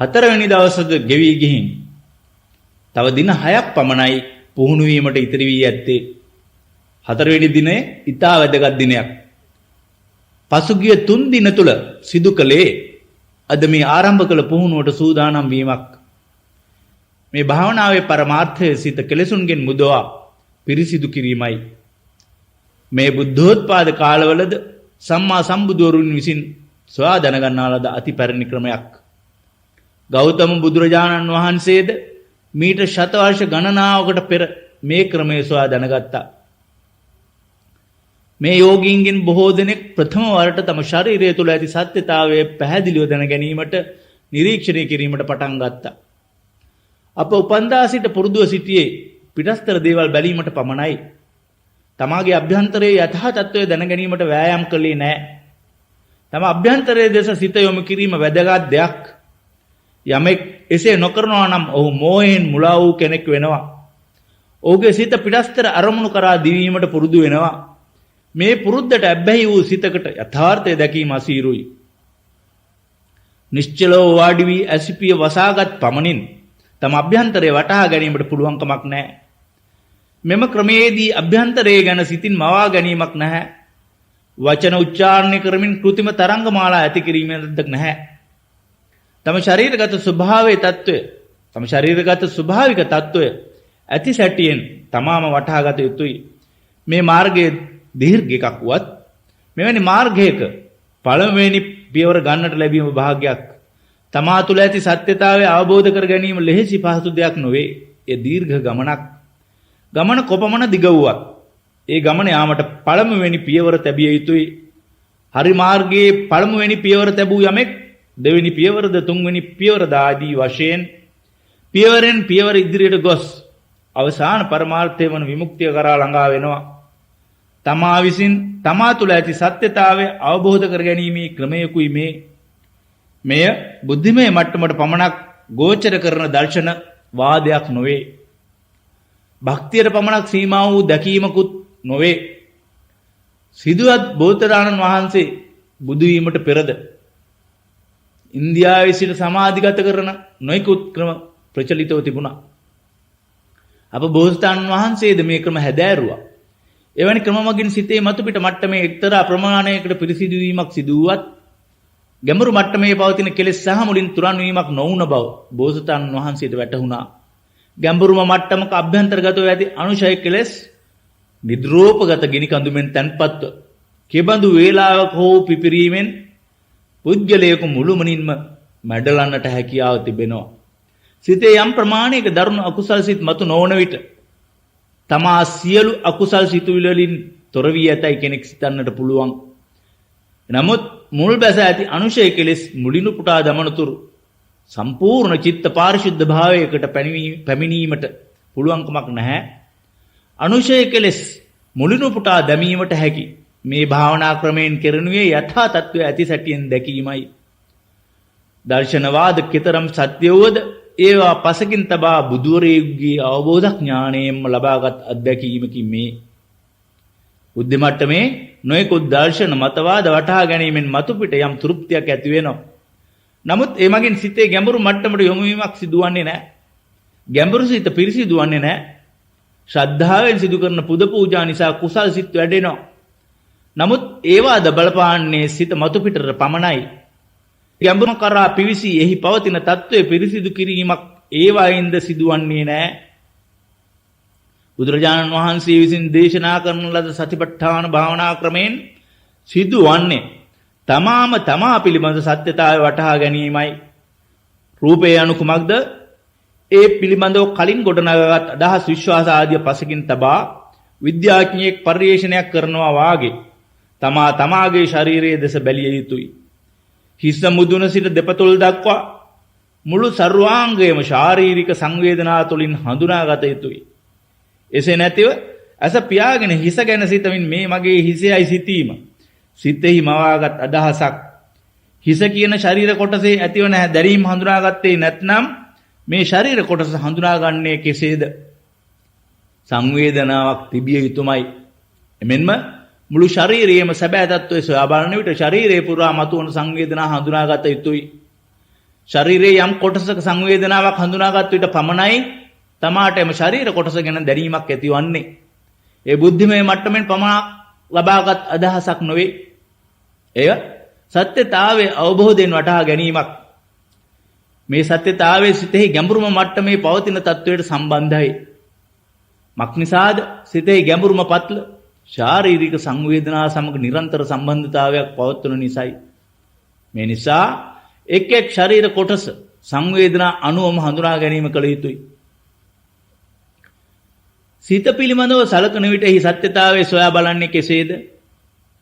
හතරවෙනි දවසද ගෙවි ගිහින් තව දින 6ක් පමණයි පුහුණු වීමට ඉතිරි වී ඇත්තේ. හතරවෙනි දිනේ ඊටා වැදගත් දිනයක්. පසුගිය 3 දින තුල සිදු කළේ අද මේ ආරම්භ කළ පුහුණුවට සූදානම් වීමක්. මේ භාවනාවේ පරමාර්ථය සිත කෙලෙසුන්ගෙන් මුදවා පිරිසිදු කිරීමයි. මේ බුද්ධෝත්පාද කාලවලද සම්මා සම්බුදුවරුන් විසින් සොයා දැනගන්නා ලද අතිපරිණි ක්‍රමයක්. ගෞතම බුදුරජාණන් වහන්සේද මීට ශතවර්ෂ ගණනාවකට පෙර මේ ක්‍රමය සොයා දැනගත්තා. මේ යෝගීන්ගෙන් බොහෝ දෙනෙක් ප්‍රථම වරට තම ශරීරය තුළ ඇති සත්‍යතාවය පැහැදිලිව දැන ගැනීමට නිරීක්ෂණය කිරීමට පටන් ගත්තා. අප උපන්දා සිට පුරුදුව සිටියේ පිටස්තර දේවල් බැලීමට පමණයි. තමාගේ අභ්‍යන්තරයේ යථා තත්ත්වය දැන ගැනීමට වෑයම් කළේ නැහැ. තම අභ්‍යන්තරයේ දෙස සිත යොමු කිරීම වැදගත් දෙයක්. යමෙක් එසේ නොකරනවා නම් ඔහු මෝහයෙන් මුලා වූ කෙනෙක් වෙනවා. ඔහුගේ සිත පිටස්තර අරමුණු කරා දිවීමට පුරුදු වෙනවා. මේ පුරුද්දට ඇබ්බැහි වූ සිතකට යථාර්ථය දැකීම අසීරුයි. නිශ්චලව වාඩි වී ඇසිපිය වසාගත් පමණින් තම අභ්‍යන්තරය වටහා ගැනීමට පුළුවන් කමක් නැහැ. මෙම ක්‍රමයේදී අභ්‍යන්තරය ගැන සිතින් මවා ගැනීමක් නැහැ. වචන උච්චාරණය කරමින් කෘතිම තරංගමාලා ඇති කිරීමක් නැහැ. තම ශරීරගත ස්වභාවයේ తত্ত্বය, තම ශරීරගත ස්වභාවික తত্ত্বය ඇති සැටියෙන් තමාම වටහා ගත යුතුයි. මේ මාර්ගයේ දීර්ඝ එකක් වුවත් මෙවැනි මාර්ගයක පළමුවෙනි පියවර ගන්නට ලැබීම භාග්යක්. තමා තුළ ඇති සත්‍යතාවය අවබෝධ කර ගැනීම ලෙහෙසි පහසු දෙයක් නොවේ. ඒ දීර්ඝ ගමනක්. ගමන කොපමණ දිග වුවත් ඒ ගමන යාමට පළමුවෙනි පියවර තැබිය යුතුයි. හරි මාර්ගයේ පළමුවෙනි පියවර තැබූ යමෙක් දෙවෙනි පියවරද තුන්වෙනි පියවරද ආදී වශයෙන් පියවරෙන් පියවර ඉදිරියට ගොස් අවසාන පරමාර්ථය වන විමුක්තිය කරා ළඟා වෙනවා. තමා විසින් තමා තුළ ඇති සත්‍යතාවය අවබෝධ කර ගැනීමේ ක්‍රමයකුයි මේ. මෙය බුද්ධිමය මට්ටමට පමණක් ගෝචර කරන දර්ශන වාදයක් නොවේ. භක්තියට පමණක් සීමා වූ දැකීමකුත් නොවේ. සිදුවත් බෝධිසත්වයන් වහන්සේ බුදු වීමට පෙරද ඉන්දියාවේ සිට සමාධිගත කරන නොයෙකුත් ක්‍රම ප්‍රචලිතව තිබුණා. අප බෝධිසත්වයන් වහන්සේද මේ ක්‍රම හැදෑරුවා. එවැනි ක්‍රම මගින් සිතේ මතුපිට මට්ටමේ එක්තරා ප්‍රමාණයකට පිරිසිදු වීමක් සිදු වුවත් ගැඹුරු මට්ටමේ පවතින කෙලෙස් සහ මුලින් තුරන් වීමක් නොවුන බව බෝසතාණන් වහන්සේට වැටහුණා. ගැඹුරුම මට්ටමක අභ්‍යන්තරගතව ඇති අනුශය කෙලෙස් නිද්‍රෝපගත ගිනි කඳුමෙන් තැන්පත්ව කෙබඳු වේලාවක හෝ පිපිරීමෙන් පුද්ගලයෙකු මුළුමනින්ම මැඩලන්නට හැකියාව තිබෙනවා. සිතේ යම් ප්‍රමාණයක දරුණු අකුසල් සිත් මතු නොවන විට තමා සියලු අකුසල් සිතුවිලි වලින් තොර වී ඇතයි කෙනෙක් සිතන්නට පුළුවන්. නමුත් මුල් බැස ඇති අනුශය කෙලෙස් මුලිනු පුටා දමනතුරු සම්පූර්ණ චිත්ත පාරිශුද්ධ භාවයකට පැමිණීමට පුළුවන්කමක් නැහැ. අනුශය කෙලෙස් මුලිනු පුටා දැමීමට හැකි මේ භාවනා ක්‍රමයෙන් කෙරෙනුයේ යථා තත්ත්වය ඇති සැටියෙන් දැකීමයි. දර්ශනවාද කෙතරම් සත්‍ය වූද ඒවා පසකින් තබා බුදුවරයෙකුගේ අවබෝධ ඥාණයෙන්ම ලබාගත් අත්දැකීමකින් මේ බුද්ධි මට්ටමේ නොයෙකුත් දර්ශන මතවාද වටහා ගැනීමෙන් මතුපිට යම් තෘප්තියක් ඇති වෙනවා. නමුත් ඒ මගින් සිතේ ගැඹුරු මට්ටමට යොමු වීමක් සිදුවන්නේ නැහැ. ගැඹුරු සිත පිරිසිදු වන්නේ නැහැ. ශ්‍රද්ධාවෙන් සිදු කරන පුද පූජා නිසා කුසල් සිත් වැඩෙනවා. නමුත් ඒවාද බලපාන්නේ සිත මතුපිටට පමණයි. ගැඹුරු කරා පිවිසි එහි පවතින తত্ত্বය පිරිසිදු කිරීමක් ඒවායින්ද සිදුවන්නේ නැහැ. බුදුරජාණන් වහන්සේ විසින් දේශනා කරන ලද සතිපට්ඨාන භාවනා ක්‍රමයෙන් සිදුවන්නේ තමාම තමා පිළිබඳ සත්‍යතාවය වටහා ගැනීමයි. රූපය anu කුමක්ද? ඒ පිළිබඳව කලින් ගොඩනගාගත් අදහස් විශ්වාස ආදිය පසකින් තබා විද්‍යාඥයෙක් පරිශීලනයක් කරනවා වාගේ තමා තමාගේ ශරීරයේ දෙස බැලිය යුතුයි. හිස මුදුන සිට දෙපතුල් දක්වා මුළු සර්වාංගයම ශාරීරික සංවේදනා තුළින් හඳුනාගත යුතුයි. එසේ නැතිව ඇස පියාගෙන හිස ගැන සිතමින් මේ මගේ හිසෙයි සිටීම සිතෙහි මවාගත් අදහසක් හිස කියන ශරීර කොටසේ ඇතිවන දැරීම හඳුනාගත්තේ නැත්නම් මේ ශරීර කොටස හඳුනාගන්නේ කෙසේද? සංවේදනාවක් තිබිය යුතුමයි. එමෙන්ම මුළු ශරීරයේම සැබෑ තත්ත්වය සොයා බලන විට ශරීරයේ පුරා මතුවන සංවේදනා හඳුනාගත යුතුයි. ශරීරයේ යම් කොටසක සංවේදනාවක් හඳුනාගත් විට පමණයි තමාට එම ශරීර කොටස ගැන දැනීමක් ඇතිවන්නේ. ඒ බුද්ධිමය මට්ටමින් පමණක් ලබාගත් අදහසක් නොවේ. එය සත්‍යතාවයේ අවබෝධයෙන් වටහා ගැනීමක්. මේ සත්‍යතාවයේ සිතෙහි ගැඹුරුම මට්ටමේ පවතින තත්වයට සම්බන්ධයි. මක්නිසාද සිතෙහි ගැඹුරුම පත්ල ශාරීරික සංවේදනා සමග නිරන්තර සම්බන්ධතාවයක් පවත්වන නිසායි. මේ නිසා එක් එක් ශරීර කොටස සංවේදනා අනුවම හඳුනා ගැනීම කළ යුතුයි. සිත පිළිබඳව සලකන විට එහි සත්‍යතාවයේ සොයා බලන්නේ කෙසේද?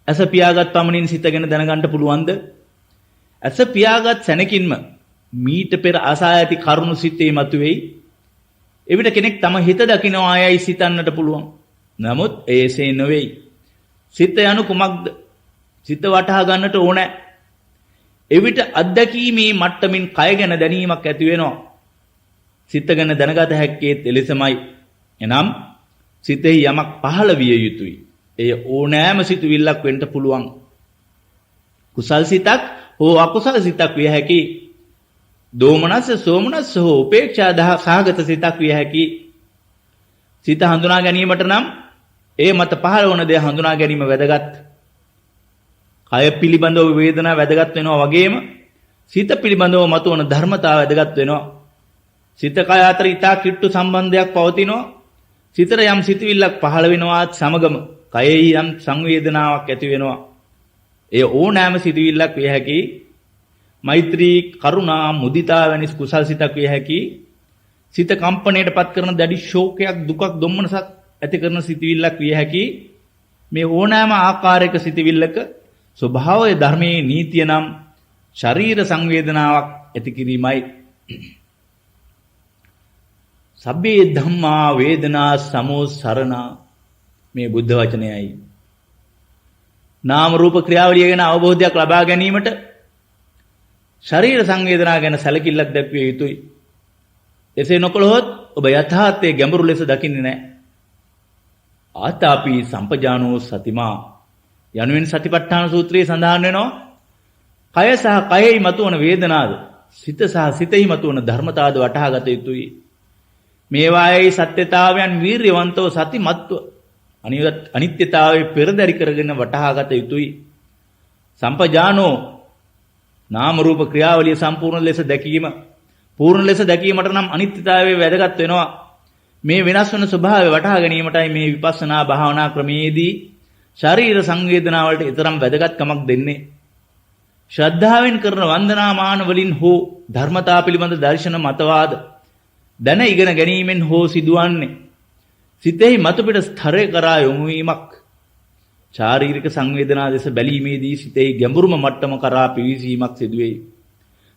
ඇස පියාගත් පමණින් සිත ගැන දැනගන්න පුළුවන්ද? ඇස පියාගත් සැනකින්ම මීට පෙර අසා ඇති කරුණු සිතේ මතුවේයි. එවිට කෙනෙක් තම හිත දකිනවා යයි සිතන්නට පුළුවන්. නමුත් ඒසේ නොවේයි. සිත යනු කුමක්ද? සිත වටහා ගන්නට ඕනේ. එවිට අත්දැකීමේ මට්ටමින් කය ගැන දැනීමක් ඇති වෙනවා. සිත ගැන දැනගත හැක්කේ එලෙසමයි. එනම් සිතෙහි යමක් පහළ විය යුතුයි. එය ඕනෑම සිතුවිල්ලක් වෙන්න පුළුවන්. කුසල් සිතක් හෝ අකුසල සිතක් විය හැකියි. දෝමනස්ස සෝමනස්ස හෝ උපේක්ෂා සහගත සිතක් විය හැකියි. සිත හඳුනා ගැනීමට නම් ඒ මත පහළ වන දේ හඳුනා ගැනීම වැදගත්. කය පිළිබඳව වේදනා වැදගත් වෙනවා වගේම සිත පිළිබඳව මතුවන ධර්මතාව වැදගත් වෙනවා. සිත කය අතර ඊටා කිට්ටු සම්බන්ධයක් පවතිනවා. සිතට යම් සිතුවිල්ලක් පහළ වෙනවාත් සමගම කයෙහි යම් සංවේදනාවක් ඇති වෙනවා. එය ඕනෑම සිතුවිල්ලක් විය හැකියි. මෛත්‍රී, කරුණා, මුදිතා වැනි කුසල් සිතක් විය හැකියි. සිත කම්පණයට පත් කරන දැඩි ශෝකයක්, දුකක්, දුම්නසක් ඇති කරන සිතුවිල්ලක් විය හැකියි. මේ ඕනෑම ආකාරයක සිතුවිල්ලක ස්වභාවයේ ධර්මයේ නීතිය නම් ශරීර සංවේදනාවක් ඇති කිරීමයි. සබ්බේ ධම්මා වේදනා සමෝසරණා මේ බුද්ධ වචනයයි. නාම රූප ක්‍රියාවලිය ගැන අවබෝධයක් ලබා ගැනීමට ශරීර සංවේදනා ගැන සැලකිල්ලක් දක්විය යුතුයි. එසේ නොකළහොත් ඔබ යථාර්ථයේ ගැඹුරු ලෙස දකින්නේ නැහැ. ආතාපි සම්පජානෝ සතිමා යනුවෙන් සතිපට්ඨාන සූත්‍රයේ සඳහන් වෙනවා. කය සහ කයෙහි මතුවන වේදනාද, සිත සහ සිතෙහි මතුවන ධර්මතාවද වටහා ගත යුතුයි. මේවායේ සත්‍යතාවයන් වීර්යවන්තව සතිමත්ව අනිත්‍යතාවයේ පෙරදරි කරගෙන වටහා ගත යුතුයි. සම්පජානෝ නාම රූප ක්‍රියාවලිය සම්පූර්ණ ලෙස දැකීම, පූර්ණ ලෙස දැකීමට නම් අනිත්‍යතාවයේ වැදගත් වෙනවා. මේ වෙනස් වන ස්වභාවය වටහා ගැනීමටයි මේ විපස්සනා භාවනා ක්‍රමයේදී ශරීර සංවේදනා වලට ඊතරම් වැදගත්කමක් දෙන්නේ. ශ්‍රද්ධාවෙන් කරන වන්දනාමාන වලින් හෝ ධර්මතා පිළිබඳ දර්ශන මතවාද දැන ඉගෙන ගැනීමෙන් හෝ සිදුවන්නේ සිතෙහි මතුපිට ස්තරය කරා යොමු වීමක්. ශාරීරික සංවේදනා දෙස බැලීමේදී සිතෙහි ගැඹුරුම මට්ටම කරා පිවිසීමක් සිදුවේයි.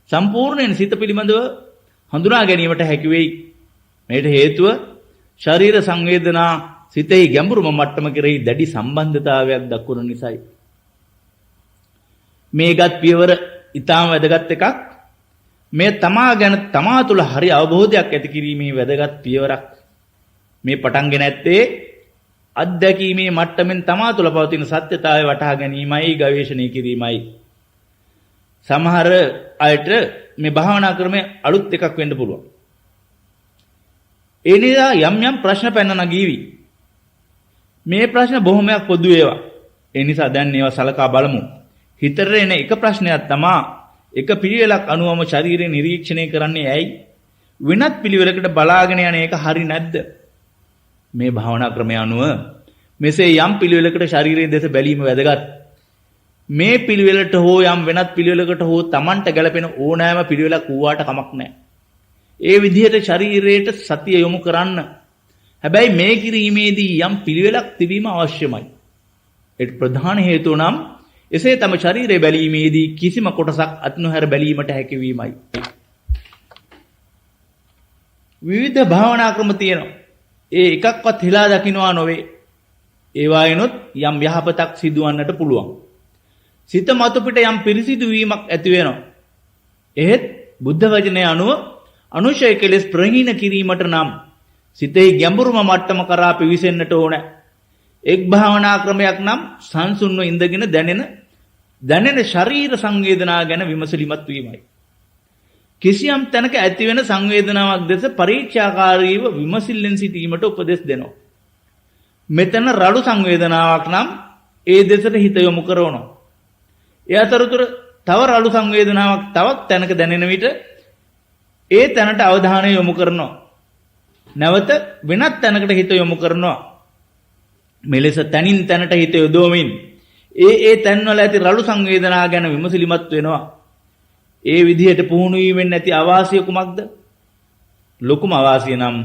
සම්පූර්ණයෙන් සිත පිළිබඳව හඳුනා ගැනීමට හැකි වෙයි. මේට හේතුව ශරීර සංවේදනා සිතෙහි ගැඹුරුම මට්ටම කෙරෙහි දැඩි සම්බන්ධතාවයක් දක්වන නිසායි. මේගත් පියවර ඊටාම වැදගත් එකක්. මේ තමා ගැන තමා තුළ හරි අවබෝධයක් ඇති කිරීමේ වැදගත් පියවරක්. මේ පටන්ගෙන ඇත්තේ අත්දැකීමේ මට්ටමින් තමා තුළ පවතින සත්‍යතාවය වටහා ගැනීමයි, ගවේෂණය කිරීමයි. සමහර අයට මේ භාවනා ක්‍රමය අලුත් එකක් වෙන්න පුළුවන්. ඒ නිසා යම් යම් ප්‍රශ්න පැන නගීවි. මේ ප්‍රශ්න බොහොමයක් පොදු ඒවා. ඒ නිසා දැන් ඒවා සලකා බලමු. හිතට එන එක ප්‍රශ්නයක් තමයි එක පිළිවෙලක් අනුවම ශරීරය නිරීක්ෂණය කරන්නේ ඇයි? වෙනත් පිළිවෙලකට බලාගෙන යන එක හරි නැද්ද? මේ භාවනා ක්‍රමය අනුව මෙසේ යම් පිළිවෙලකට ශරීරයේ දෙස බැලීම වැදගත්. මේ පිළිවෙලට හෝ යම් වෙනත් පිළිවෙලකට හෝ Tamanට ගැලපෙන ඕනෑම පිළිවෙලක් වූාට කමක් නැහැ. ඒ විදිහට ශරීරයට සතිය යොමු කරන්න. හැබැයි මේ කිරීමේදී යම් පිළිවෙලක් තිබීම අවශ්‍යමයි. ඒට ප්‍රධාන හේතුව නම් එසේ තම ශරීරය බැලීමේදී කිසිම කොටසක් අත්නොහැර බැලීමට හැකියවීමයි. විවිධ භාවනා ක්‍රම තියෙනවා. ඒ එකක්වත් හිලා දකින්නවා නොවේ. ඒවායිනොත් යම් යහපතක් සිදුවන්නට පුළුවන්. සිත මත පිට යම් පිරිසිදු වීමක් ඇති වෙනවා. එහෙත් බුද්ධ වචනය අනුව අනුශය කෙලෙස් ප්‍රහීන කිරීමට නම් සිතෙහි ගැඹුරුම මට්ටම කරා පිවිසෙන්නට ඕන. එක් භාවනා ක්‍රමයක් නම් සංසුන්ව ඉඳගෙන දැනෙන ශරීර සංවේදනා ගැන විමසලිමත් වීමයි. කිසියම් තැනක ඇති වෙන සංවේදනාවක් දැස පරීක්ෂාකාරීව විමසිල්ලෙන් සිටීමට උපදෙස් දෙනවා. මෙතන රළු සංවේදනාවක් නම් ඒ දෙසට හිත යොමු කරනවා. ඒ අතරතුර තව රළු සංවේදනාවක් තවත් තැනක දැනෙන විට ඒ තැනට අවධානය යොමු කරනවා. නැවත වෙනත් තැනකට හිත යොමු කරනවා. මෙලෙස තනින් තැනට හිත යොදවමින් ඒ තැන්වල ඇති රළු සංවේදනා ගැන විමසිලිමත් වෙනවා. ඒ විදිහට පුහුණු වීමෙන් නැති අවාසිය කුමක්ද? ලොකුම අවාසිය නම්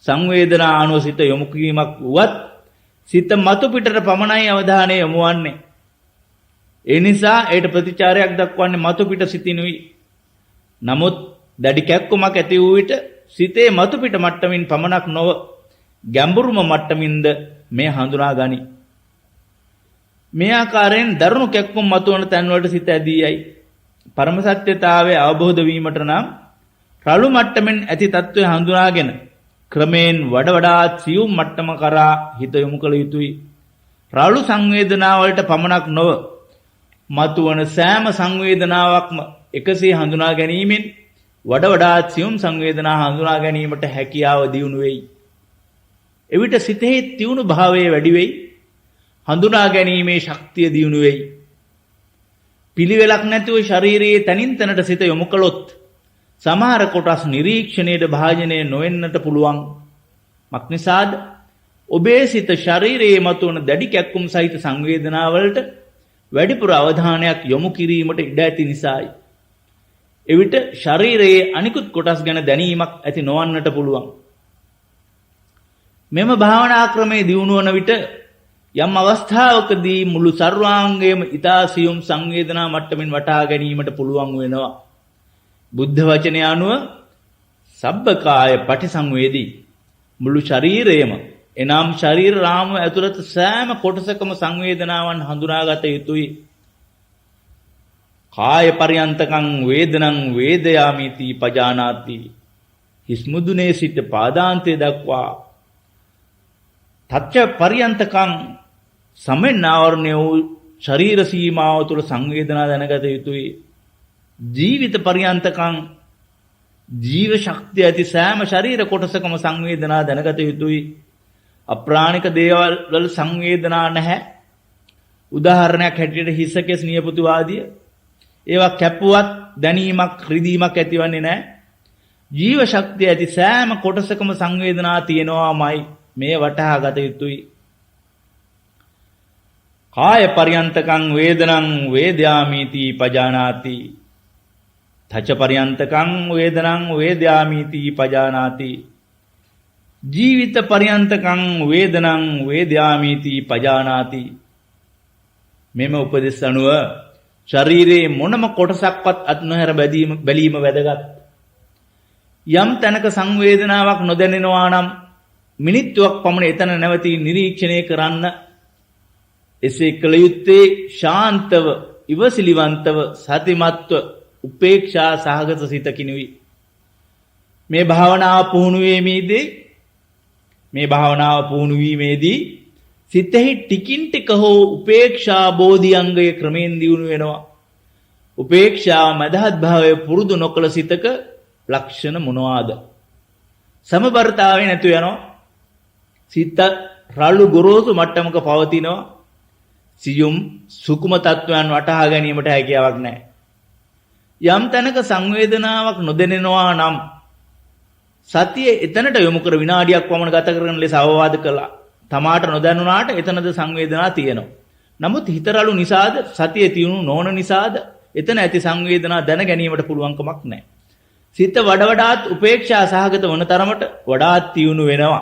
සංවේදනා අනුව සිත යොමු කිරීමක් වුවත් සිත මතු පිටට පමණයි අවධානය යොමු වන්නේ. ඒ නිසා ඒට ප්‍රතිචාරයක් දක්වන්නේ මතු පිට සිතිනුයි. නමුත් දැඩි කැක්කුමක් ඇති වූ විට සිතේ මතු පිට මට්ටමින් පමණක් නොව ගැඹුරුම මට්ටමින්ද මේ හඳුනා ගනි. මේ ආකාරයෙන් දරුණු කැක්කුම් මතුවන තැන්වලට සිත ඇදී යයි. පරම සත්‍යතාවය අවබෝධ වීමට නම් රළු මට්ටමින් ඇති తත්වය හඳුනාගෙන ක්‍රමයෙන් වඩාත් සියුම් මට්ටම කරා හිත යොමු කළ යුතුයි. රළු සංවේදනාවලට පමණක් නොව මතුවන සෑම සංවේදනාවක්ම එකසේ හඳුනා ගැනීමෙන් වඩාත් සියුම් සංවේදනා හඳුනා ගැනීමට හැකියාව දියුණු වෙයි. එවිට සිතෙහි තියුණු භාවය වැඩි වෙයි. හඳුනා ගැනීමේ ශක්තිය දියුණු වෙයි. පිළිවෙලක් නැතිව ශරීරයේ තනින් තනට සිත යොමු කළොත් සමහර කොටස් නිරීක්ෂණයට භාජනය නොවෙන්නට පුළුවන්. මක්නිසාද ඔබේ සිත ශරීරයේ මතුවන දැඩි කැක්කුම් සහිත සංවේදනාවලට වැඩිපුර අවධානයක් යොමු කිරීමට ඉඩ ඇති නිසායි. එවිට ශරීරයේ අනිකුත් කොටස් ගැන දැනීමක් ඇති නොවන්නට පුළුවන්. මෙම භාවනා ක්‍රමයේ දියුණු වන විට යම් අවස්ථාවකදී මුළු සර්වාංගයේම ඊතා සියුම් සංවේදනා මට්ටමින් වටහා ගැනීමට පුළුවන් වෙනවා. බුද්ධ වචනය අනුව සබ්බකාය පටිසංවේදී මුළු ශරීරයම එනම් ශරීර රාමුව ඇතුළත සෑම කොටසකම සංවේදනාවන් හඳුනාගත යුතුයි. කාය පරියන්තකං වේදනං වේදයාමිති පජානාති. හිස්මුදුනේ සිට පාදාන්තය දක්වා තච්ච පරියන්තකං සමෙන් ආවරණය වූ ශරීර සීමාව තුළ සංවේදනා දැනගත යුතුයි. ජීවිත පරියන්තකං ජීව ශක්තිය ඇති සෑම ශරීර කොටසකම සංවේදනා දැනගත යුතුයි. අප්‍රාණික දේවල් වල සංවේදනා නැහැ. උදාහරණයක් හැටියට හිස කෙස් නියපොතු ආදිය ඒවා කැපුවත් දැනීමක් රිදීමක් ඇතිවන්නේ නැහැ. ජීව ශක්තිය ඇති සෑම කොටසකම සංවේදනා තියෙනවාමයි මේ වටහා ගත යුතුයි. කාය පරියන්තකං වේදනං වේදයාමිති පජානාති. තච පරියන්තකං වේදනං වේදයාමිති පජානාති. ජීවිත පරියන්තකං වේදනං වේදයාමිති පජානාති. මෙම උපදෙස් අනුව ශරීරයේ මොනම කොටසක්වත් අත් නොහැර බැලීම වැදගත්. යම් තැනක සංවේදනාවක් නොදැනෙනවා නම් මිනිත්තුවක් පමණ එතන නැවතී නිරීක්ෂණය කරන්න. එසේ කළ යුත්තේ ශාන්තව, ඉවසිලිවන්තව, සතිමත්ව, උපේක්ෂා සහගත සිතකිනුයි. මේ භාවනාව පුහුණු වීමේදී සිතෙහි ටිකින් ටික හෝ උපේක්ෂා බෝධිඅංගය ක්‍රමෙන් දියුණු වෙනවා. උපේක්ෂා මදහත් භාවය පුරුදු නොකළ සිතක ලක්ෂණ මොනවාද? සමබරතාවය නැතු යනවා. සිත රළු ගොරෝසු මට්ටමක පවතිනවා. සියුම් සුකුම තත්වයන් වටහා ගැනීමට හැකියාවක් නැහැ. යම් තැනක සංවේදනාවක් නොදැනෙනවා නම් සතිය එතනට යොමු කර විනාඩියක් පමණ ගත කරන ලෙස අවවාද කළා. තමාට නොදැනුණාට එතනද සංවේදනා තියෙනවා. නමුත් හිත රළු නිසාද සතිය තියුණු නොවන නිසාද එතන ඇති සංවේදනා දැන ගැනීමට පුළුවන්කමක් නැහැ. සිත වඩාත් උපේක්ෂා සහගත වන තරමට වඩාත් තියුණු වෙනවා.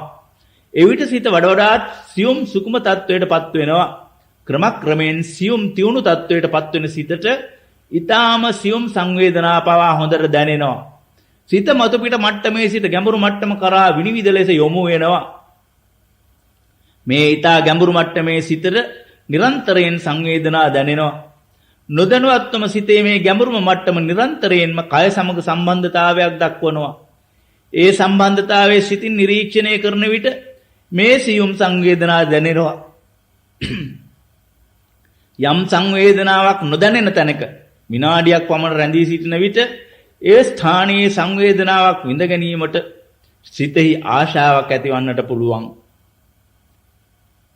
එවිට සිත වඩාත් සියුම් සුකුම තත්වයටපත් වෙනවා. ක්‍රමයෙන් සියුම් තියුණු තත්වයටපත් වෙන සිතට ඊටාම සියුම් සංවේදනා පවා හොඳට දැනෙනවා. සිත මතු පිට මට්ටමේ සිට ගැඹුරු මට්ටම කරා විනිවිද ලෙස යොමු වෙනවා. මේ ඊටා ගැඹුරු මට්ටමේ සිතට නිරන්තරයෙන් සංවේදනා දැනෙනවා. නොදැනුවත්වම සිතේ මේ ගැඹුරුම මට්ටම නිරන්තරයෙන්ම කය සමග සම්බන්ධතාවයක් දක්වනවා. ඒ සම්බන්ධතාවයේ සිතින් නිරීක්ෂණය කරන විට මේ සියුම් සංවේදනා දැනෙනවා. යම් සංවේදනාවක් නොදැනෙන තැනක විනාඩියක් පමණ රැඳී සිටින විට ඒ ස්ථානයේ සංවේදනාවක් විඳ ගැනීමට සිතෙහි ආශාවක් ඇතිවන්නට පුළුවන්.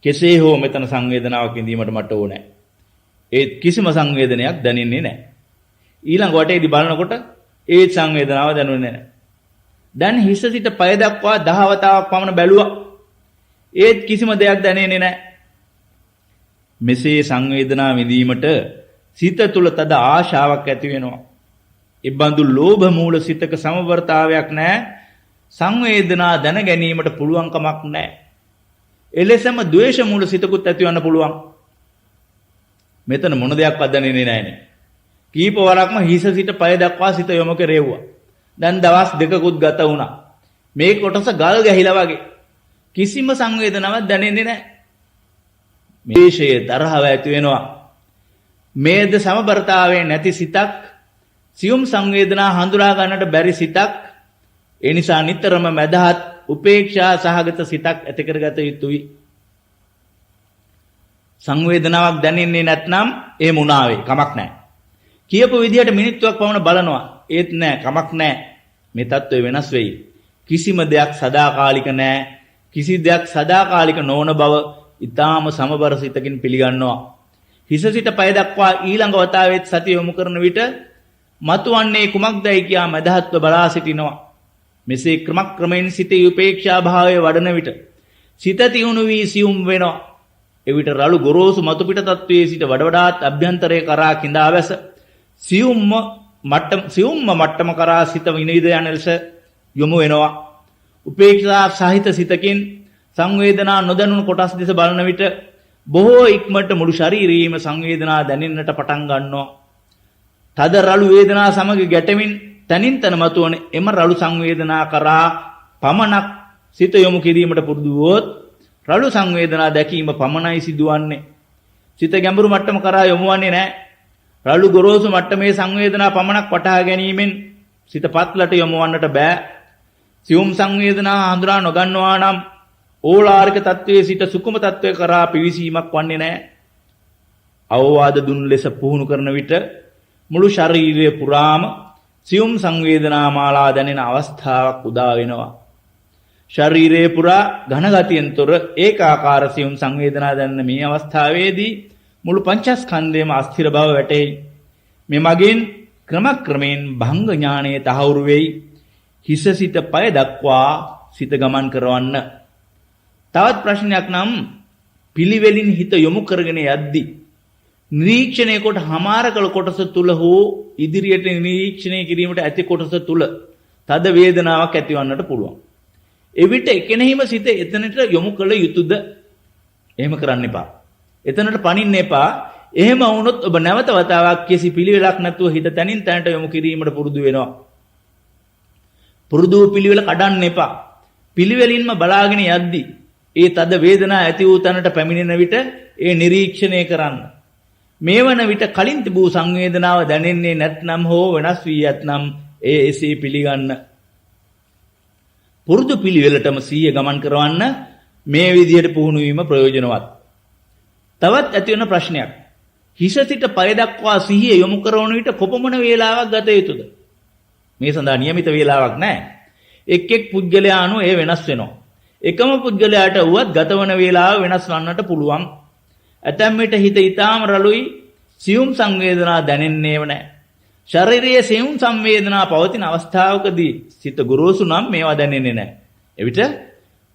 කෙසේ හෝ මෙතන සංවේදනාවක් විඳීමට මට ඕනේ. ඒ කිසිම සංවේදනයක් දැනෙන්නේ නැහැ. ඊළඟ වටේදී බලනකොට ඒ සංවේදනාව දැනුනේ නැහැ. දැන් හිස සිට පය දක්වා 10 වතාවක් පමණ බැලුවා. ඒත් කිසිම දෙයක් දැනෙන්නේ නැහැ. මෙසේ සංවේදනා විඳීමට සිත තුළ තද ආශාවක් ඇති වෙනවා. ඉබ්බඳු ලෝභ මූල සිතක සමවර්තාවයක් නැහැ. සංවේදනා දැන ගැනීමට පුළුවන් කමක් නැහැ. එලෙසම ද්වේෂ මූල සිතකුත් ඇතිවන්න පුළුවන්. මෙතන මොන දෙයක්වත් දැනෙන්නේ නැහැනේ. කීප වරක්ම හිස සිට පය දක්වා සිත යොමු කෙරෙව්වා. දැන් දවස් දෙකකුත් ගත වුණා. මේ කොටස ගල් ගැහිලා වගේ. කිසිම සංවේදනාවක් දැනෙන්නේ නැහැ. මේෂයේ තරහව ඇති වෙනවා. මේද සමබරතාවයේ නැති සිතක්, සියුම් සංවේදනා හඳුනා ගන්නට බැරි සිතක්. ඒ නිසා නිතරම මදහත් උපේක්ෂා සහගත සිතක් ඇති කරගත යුතුයි. සංවේදනාවක් දැනෙන්නේ නැත්නම් ඒ මුණාවේ කමක් නැහැ. කියපු විදිහට මිනිත්තුවක් පමණ බලනවා. ඒත් නෑ, කමක් නෑ. මේ தত্ত্বය වෙනස් වෙයි. කිසිම දෙයක් සදාකාලික නෑ. කිසි දෙයක් සදාකාලික නොවන බව ඊටාම සමබර සිතකින් පිළිගන්නවා. හිස සිට පය දක්වා ඊළඟ වතාවෙත් සතිය යොමු කරන විට මතුවන්නේ කුමක්දයි කියා මදහත්ව බලා සිටිනවා. මෙසේ ක්‍රමක්‍රමයෙන් සිතේ උපේක්ෂා භාවය වඩන විට සිත තියුණු වී සියුම් වෙනවා. එවිට රළු ගොරෝසු මතු පිට තත්වයේ සිට වඩාත් අභ්‍යන්තරයේ කරා කිඳා වැස සියුම්ම මට්ටම කරා සිත විනිවිද යන ලෙස යොමු වෙනවා. උපේක්ෂා සහිත සිතකින් සංවේදනා නොදැනුණු කොටස් දෙස බලන විට බොහෝ ඉක්මනට මුළු ශරීරයේම සංවේදනා දැනෙන්නට පටන් ගන්නවා. තද රළු වේදනා සමග ගැටෙමින් තනින් තන මතුවන එම රළු සංවේදනා කරා පමණක් සිත යොමු කිරීමට පුරුදු වුවොත් රළු සංවේදනා දැකීම පමණයි සිදුවන්නේ. සිත ගැඹුරු මට්ටම කරා යොමු වන්නේ නැහැ. රළු ගොරෝසු මට්ටමේ සංවේදනා පමණක් වටහා ගැනීමෙන් සිත පත්ලට යොමු වන්නට බෑ. සියුම් සංවේදනා හඳුනා නොගන්නවා නම් ඕලාරික තත්වයේ සිට සුකුම තත්වයේ කරා පිවිසීමක් වන්නේ නැහැ. අවවාද දුන් ලෙස පුහුණු කරන විට මුළු ශරීරය පුරාම සියුම් සංවේදනා මාලා දැනෙන අවස්ථාවක් උදා වෙනවා. ශරීරයේ පුරා ඝන ගතියෙන් තොර ඒකාකාර සියුම් සංවේදනා දැනෙන මේ අවස්ථාවේදී මුළු පංචස්කන්ධයම අස්ථිර බව වැටහෙයි. මේ මගින් ක්‍රමක්‍රමයෙන් භංග ඥානයේ තහවුරු වෙයි. හිස සිට පය දක්වා සිත ගමන් කරවන්න. තවත් ප්‍රශ්නයක් නම් පිළිවෙලින් හිත යොමු කරගෙන යද්දී නිරීක්ෂණය කොට හමාර කළ කොටස තුල හෝ ඉදිරියට නිරීක්ෂණය කිරීමට ඇති කොටස තුල තද වේදනාවක් ඇතිවන්නට පුළුවන්. එවිට එකෙනෙහිම සිත එතනට යොමු කළ යුතුයද? එහෙම කරන්න එපා. එතනට පනින්න එපා. එහෙම වුණොත් ඔබ නැවත වතාවක් කිසි පිළිවෙලක් නැතුව හිත තනින් තනට යොමු කිරීමට පුරුදු වෙනවා. පුරුදු පිළිවෙල කඩන්න එපා. පිළිවෙලින්ම බලාගෙන යද්දී ඒ තද වේදනා ඇති වූ තැනට පැමිණෙන විට ඒ නිරීක්ෂණය කරන්න. මේ වන විට කලින් තිබූ සංවේදනාව දැනෙන්නේ නැත්නම් හෝ වෙනස් වී ඇතනම් ඒ එසේ පිළිගන්න. පුරුදු පිළිවෙලටම සිහිය ගමන් කරවන්න මේ විදිහට පුහුණු වීම ප්‍රයෝජනවත්. තවත් ඇති වෙන ප්‍රශ්නයක්. හිස සිට පය දක්වා සිහිය යොමු කරන විට කොපමණ වේලාවක් ගත යුතුද? මේ සඳහා નિયમિત වේලාවක් නැහැ. එක් එක් පුද්ගලයා අනුව ඒ වෙනස් වෙනවා. එකම පුද්ගලයාට වුවත් ගතවන වේලාව වෙනස් වන්නට පුළුවන්. ඇතැම් විට හිත ඊටාම රළුයි, සියුම් සංවේදනා දැනෙන්නේව නැහැ. ශරීරයේ සියුම් සංවේදනා පවතින අවස්ථාවකදී සිත ගොරෝසු නම් මේවා දැනෙන්නේ නැහැ. එවිට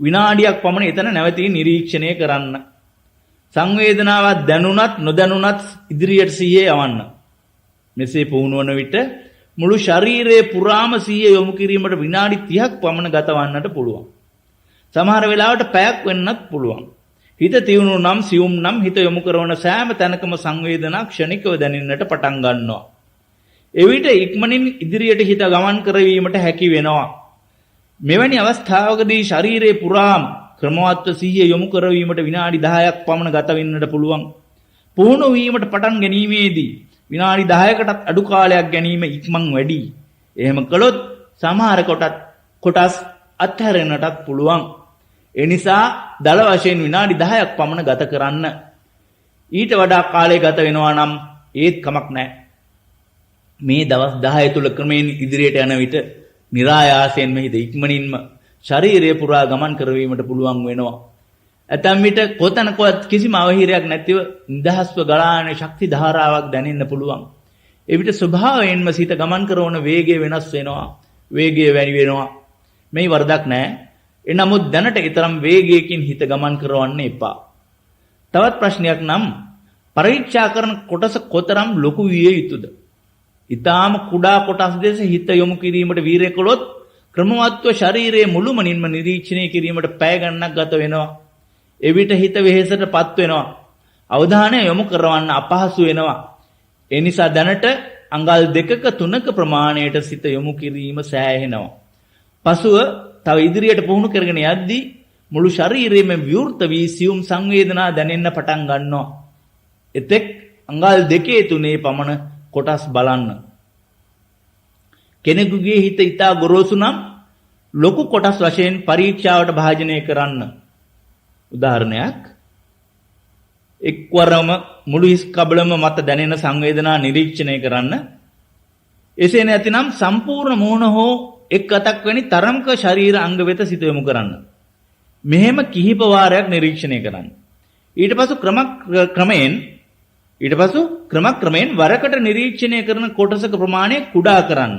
විනාඩියක් පමණ එතන නැවතී නිරීක්ෂණය කරන්න. සංවේදනාවක් දැනුණත් නොදැනුණත් ඉදිරියට සිහිය යවන්න. මෙසේ පුහුණු වන විට මුළු ශරීරයේ පුරාම සිහිය යොමු කිරීමට විනාඩි 30ක් පමණ ගතවන්නට පුළුවන්. සමහර වෙලාවට පැයක් වෙන්නත් පුළුවන්. හිත තියුණු නම් සියුම් නම් හිත යොමු කරන සෑම තැනකම සංවේදනා ක්ෂණිකව දැනෙන්නට පටන් ගන්නවා. එවිට ඉක්මනින් ඉදිරියට හිත ගමන් කරවීමට හැකි වෙනවා. මෙවැනි අවස්ථාවකදී ශරීරයේ පුරාම ක්‍රමවත්ව සිහිය යොමු කරවීමට විනාඩි 10ක් පමණ ගත වෙන්නට පුළුවන්. පුහුණු වීමට පටන් ගැනීමේදී විනාඩි 10කටත් අඩු කාලයක් ගැනීම ඉක්මන් වැඩි. එහෙම කළොත් සමහර කොටස් අත්හැරෙන්නටත් පුළුවන්. ඒ නිසා දල වශයෙන් විනාඩි 10ක් පමණ ගත කරන්න. ඊට වඩා කාලය ගත වෙනවා නම් ඒත් කමක් නැහැ. මේ දවස් 10 තුල ක්‍රමයෙන් ඉදිරියට යන විට નિરાයාසයෙන්ම හිත ඉක්මනින්ම ශරීරය පුරා ගමන් කරවීමට පුළුවන් වෙනවා. ඇතැම් විට කොතනකවත් කිසිම අවහිරයක් නැතිව නිදහස්ව ගලාන ශක්ති ධාරාවක් දැනෙන්න පුළුවන්. එවිට ස්වභාවයෙන්ම සිත ගමන් කරන වේගය වෙනස් වෙනවා. වේගය වැඩි වෙනවා. මේ වරදක් නැහැ. එනමුත් දැනට ඊතරම් වේගයකින් හිත ගමන් කරවන්න එපා. තවත් ප්‍රශ්නයක් නම් පරීක්ෂා කරන කොටස කොතරම් ලොකු විය යුතුද? ඊටාම කුඩා කොටස් දෙස හිත යොමු කිරීමට වීරය කළොත් ක්‍රමවත්ව ශරීරයේ මුළුමනින්ම නිරීක්ෂණය කිරීමට පැය ගණනක් ගත වෙනවා. එවිට හිත වෙහෙසටපත් වෙනවා. අවධානය යොමු කරවන්න අපහසු වෙනවා. ඒ නිසා දැනට අඟල් 2ක 3ක ප්‍රමාණයට සිත යොමු කිරීම සෑහෙනවා. පසුව තව ඉදිරියට පුහුණු කරගෙන යද්දී මුළු ශරීරයේම විවෘත වී සියුම් සංවේදනා දැනෙන්න පටන් ගන්නවා. එතෙක් අඟල් 2 3 පමණ කොටස් බලන්න. කෙනෙකුගේ හිත ඊටා ගොරෝසු නම් ලොකු කොටස් වශයෙන් පරීක්ෂාවට භාජනය කරන්න. උදාහරණයක්, එක්වරම මුළු හිස් කබලම මත දැනෙන සංවේදනා නිරීක්ෂණය කරන්න. එසේ නැතිනම් සම්පූර්ණ මූණ හෝ එක් අතක් වැනි තරම්ක ශරීර අංග වෙත සිත යොමු කරන්න. මෙහෙම කිහිප වාරයක් නිරීක්ෂණය කරන්න. ඊට පසු ක්‍රමක්‍රමයෙන් වරකට නිරීක්ෂණය කරන කොටසක ප්‍රමාණය කුඩා කරන්න.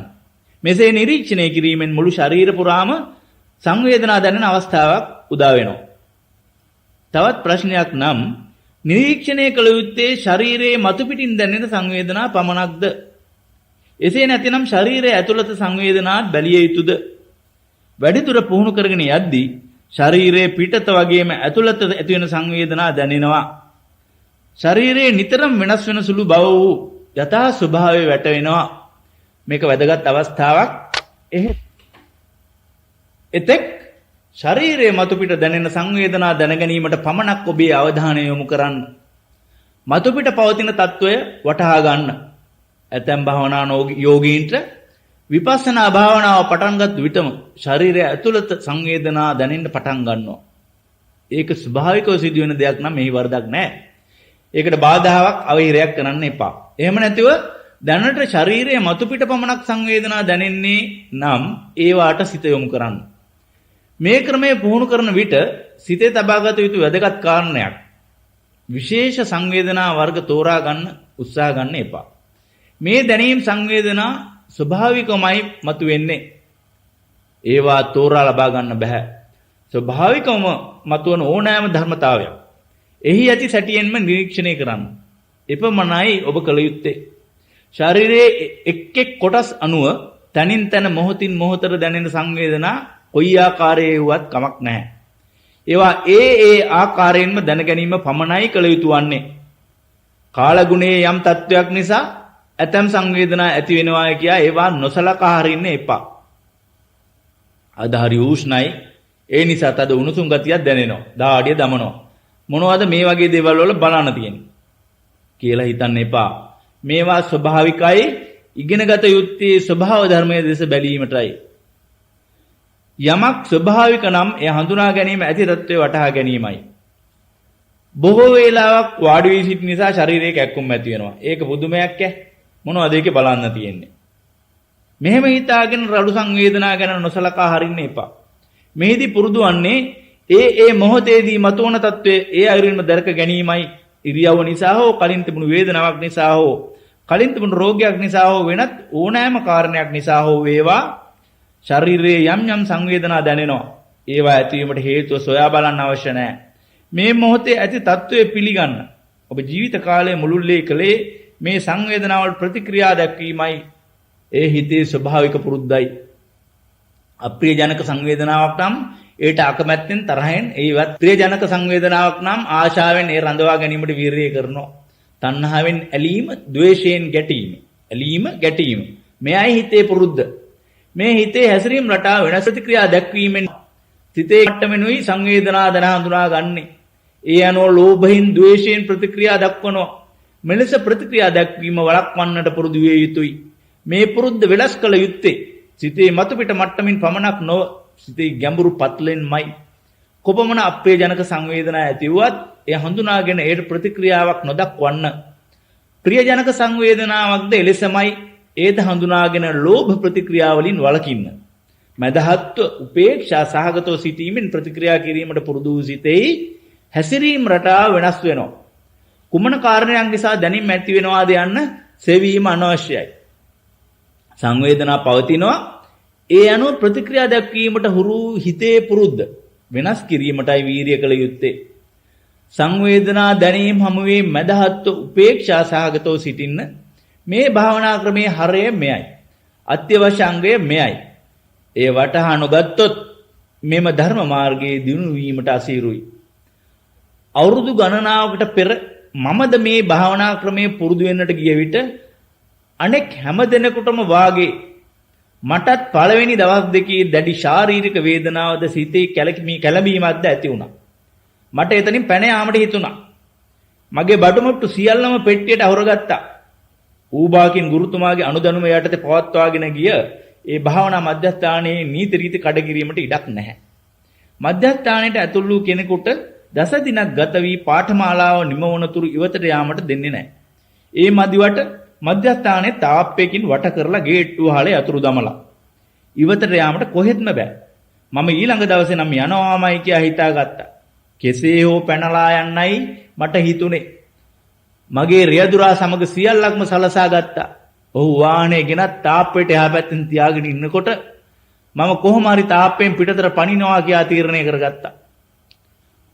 මෙසේ නිරීක්ෂණය කිරීමෙන් මුළු ශරීර පුරාම සංවේදනා දැනෙන අවස්ථාවක් උදා වෙනවා. තවත් ප්‍රශ්නයක් නම් නිරීක්ෂණය කළ යුත්තේ ශරීරයේ මතු පිටින් දැනෙන සංවේදනා පමණක්ද? එසේ නැතිනම් ශරීරයේ ඇතුළත සංවේදනාත් බැලිය යුතුද? වැඩිදුර පුහුණු කරගෙන යද්දී ශරීරයේ පිටත වගේම ඇතුළත ඇතිවෙන සංවේදනා දැනෙනවා. ශරීරයේ නිතරම වෙනස් වෙන සුළු බව වූ යථා ස්වභාවය වැටවෙනවා. මේක වැදගත් අවස්ථාවක්. එතෙක් ශරීරයේ මතු පිට දැනෙන සංවේදනා දැනගැනීමට පමණක් ඔබේ අවධානය යොමු කරන්න. මතු පිට පවතින తত্ত্বය වටහා ගන්න. ඇතැම් භාවනා යෝගීන්ට විපස්සනා භාවනාව පටන්ගත් විටම ශරීරය ඇතුළත සංවේදනා දැනෙන්න පටන් ගන්නවා. ඒක ස්වභාවිකව සිදුවෙන දෙයක් නම් මෙහි වරදක් නැහැ. ඒකට බාධාවක් අවහිරයක් කරන්න එපා. එහෙම නැතිව දැනට ශරීරයේ මතු පිට පමණක් සංවේදනා දැනෙන්නේ නම් ඒවාට සිත යොමු කරන්න. මේ ක්‍රමය පුහුණු කරන විට සිතේ තබාගත යුතු වැදගත් කාරණයක්. විශේෂ සංවේදනා වර්ග තෝරා ගන්න උත්සාහ ගන්න එපා. මේ දැනීම් සංවේදනා ස්වභාවිකවමයි මතුවෙන්නේ. ඒවා තෝරා ලබා ගන්න බෑ. ස්වභාවිකවම මතුවන ඕනෑම ධර්මතාවයක් එහි ඇති සැටියෙන්ම නිරීක්ෂණය කරන්න. එපමණයි ඔබ කළ යුත්තේ. ශරීරයේ එක් එක් කොටස් අනුව තනින් තන මොහොතින් මොහොතට දැනෙන සංවේදනා කොයි ආකාරයේ වුවත් කමක් නැහැ. ඒවා ඒ ආකාරයෙන්ම දැන ගැනීම පමණයි කළ යුතු වන්නේ. කාලගුණයේ යම් තත්වයක් නිසා ඇතම් සංවේදනා ඇති වෙනවා කියා ඒවා නොසලකා හරින්න එපා. අද හරි උෂ්ණයි, ඒ නිසා තද උණුසුම් ගතියක් දැනෙනවා. දාඩිය දමනවා. මොනවද මේ වගේ දේවල් වල බලන්න තියෙන්නේ කියලා හිතන්න එපා. මේවා ස්වභාවිකයි. ඉගෙනගත යුත්තේ ස්වභාව ධර්මයේ දෙස බැලීමටයි. යමක් ස්වභාවික නම් එය හඳුනා ගැනීම ඇති தත්ත්වය වටහා ගැනීමයි. බොහෝ වේලාවක් වාඩි වී සිටින නිසා ශරීරයේ කැක්කුම් ඇති වෙනවා. ඒක පුදුමයක් ඈ. මොනවද ඒකේ බලන්න තියෙන්නේ? මෙහෙම හිතාගෙන රළු සංවේදනා ගැන නොසලකා හරින්න එපා. මෙහිදී පුරුදු වන්නේ ඒ මොහොතේදී මතුවන தત્ත්වයේ ඒ අයුරින්ම දරක ගැනීමයි. ඉරියව්ව නිසා හෝ කලින් තිබුණු වේදනාවක් නිසා හෝ කලින් තිබුණු රෝගයක් නිසා හෝ වෙනත් ඕනෑම කාරණයක් නිසා හෝ වේවා ශරීරයේ යම් සංවේදනා දැනෙනවා. ඒවා ඇතිවීමට හේතුව සොයා බලන්න අවශ්‍ය නැහැ. මේ මොහොතේ ඇති తত্ত্বය පිළිගන්න. ඔබ ජීවිත කාලය මුළුල්ලේ කලේ මේ සංවේදනාවල් ප්‍රතික්‍රියා දක්වීමයි. ඒ හිතේ ස්වභාවික පුරුද්දයි. අප්‍රියජනක සංවේදනාවක් නම් ඒට අකමැත්තෙන් තරහෙන් ඒවත් ප්‍රියජනක සංවේදනාවක් නම් ආශාවෙන් ඒ රඳවා ගැනීමට වීරිය කරනවා. තණ්හාවෙන් ඇලීම, ද්වේෂයෙන් ගැටීම. ඇලීම, ගැටීම. මෙයයි හිතේ පුරුද්ද. මේ හිතේ හැසිරීම් රටාව වෙනස් ප්‍රතික්‍රියා දක්වීමෙන් සිතේ මට්ටමෙනුයි සංවේදනා දන හඳුනා ගන්නෙ. ඒ අනුව ලෝභයෙන්, ද්වේෂයෙන් ප්‍රතික්‍රියා දක්වනවා. මෙලෙස ප්‍රතික්‍රියා දක්වීම වළක්වන්නට පුරුදු විය යුතුයි. මේ පුරුද්ද වෙනස් කළ යුත්තේ සිතේ මතු පිට මට්ටමින් පමණක් නොව සිතේ ගැඹුරු පත්ලෙන්මයි. කොපමණ අප්‍රියජනක සංවේදනා ඇතිවුවත් එය හඳුනාගෙන ඒට ප්‍රතික්‍රියාවක් නොදක්වන්න. ප්‍රියජනක සංවේදනාවක්ද එලෙසමයි ඒද හඳුනාගෙන ලෝභ ප්‍රතික්‍රියාවලින් වළකින්න. මදහත්ව උපේක්ෂා සහගතව සිටීමෙන් ප්‍රතික්‍රියා කිරීමට පුරුදු වූ සිතෙහි හැසිරීම රටාව වෙනස් වෙනවා. කුමන කාරණයක් නිසා දැනීම ඇති වෙනවාද යන්න සෙවීම අනවශ්‍යයි. සංවේදනා පවතිනවා. ඒ අනුව ප්‍රතික්‍රියා දක්වීමට හුරු හිතේ පුරුද්ද වෙනස් කිරීමටයි වීරිය කළ යුත්තේ. සංවේදනා දැනීම හමුවේ මදහත්ව උපේක්ෂා සහගතව සිටින්න මේ භාවනා ක්‍රමයේ හරය මෙයයි. අත්‍යවශ්‍ය අංගය මෙයයි. ඒ වටහා නොගත්තොත් මෙම ධර්ම මාර්ගයේ දියුණු වීමට අසීරුයි. අවුරුදු ගණනාවකට පෙර මමද මේ භාවනා ක්‍රමයේ පුරුදු වෙන්නට ගිය විට අනෙක් හැම දෙනෙකුටම වාගේ මටත් පළවෙනි දවස් දෙකේ දැඩි ශාරීරික වේදනාවද සිතේ කැළඹීමක්ද ඇති වුණා. මට එතනින් පැන යාමට හිතුණා. මගේ බඩමුට්ටු සියල්ලම පෙට්ටියට අහුරගත්තා. ඌබාකින් ගුරුතුමාගේ අනුදැනුම යටතේ පවත්වාගෙන ගිය ඒ භාවනා මධ්‍යස්ථානයේ නීති රීති කඩකිරීමට ඉඩක් නැහැ. මධ්‍යස්ථානයට ඇතුළු වූ කෙනෙකුට දස දිනක් ගත වී පාඨමාලාව නිමවනතුරු ඉවතට යාමට දෙන්නේ නැහැ. ඒ මදිවට මධ්‍යස්ථානයේ තාප්පයකින් වට කරලා ගේට්ටුව හලේ අතුරු දමලා ඉවතට යාමට කොහෙත්ම බෑ. මම ඊළඟ දවසේ නම් යනවාමයි කියා හිතාගත්තා. කෙසේ හෝ පැනලා යන්නයි මට හිතුනේ. මගේ රියදුරා සමග සියල්ලක්ම සලසා ගත්තා. ඔහු වාහනේ ගෙනත් තාප්පෙට එහා පැත්තෙන් තියාගෙන ඉන්නකොට මම කොහොම හරි තාප්පෙන් පිටතට පනිනවා කියලා තීරණය කරගත්තා.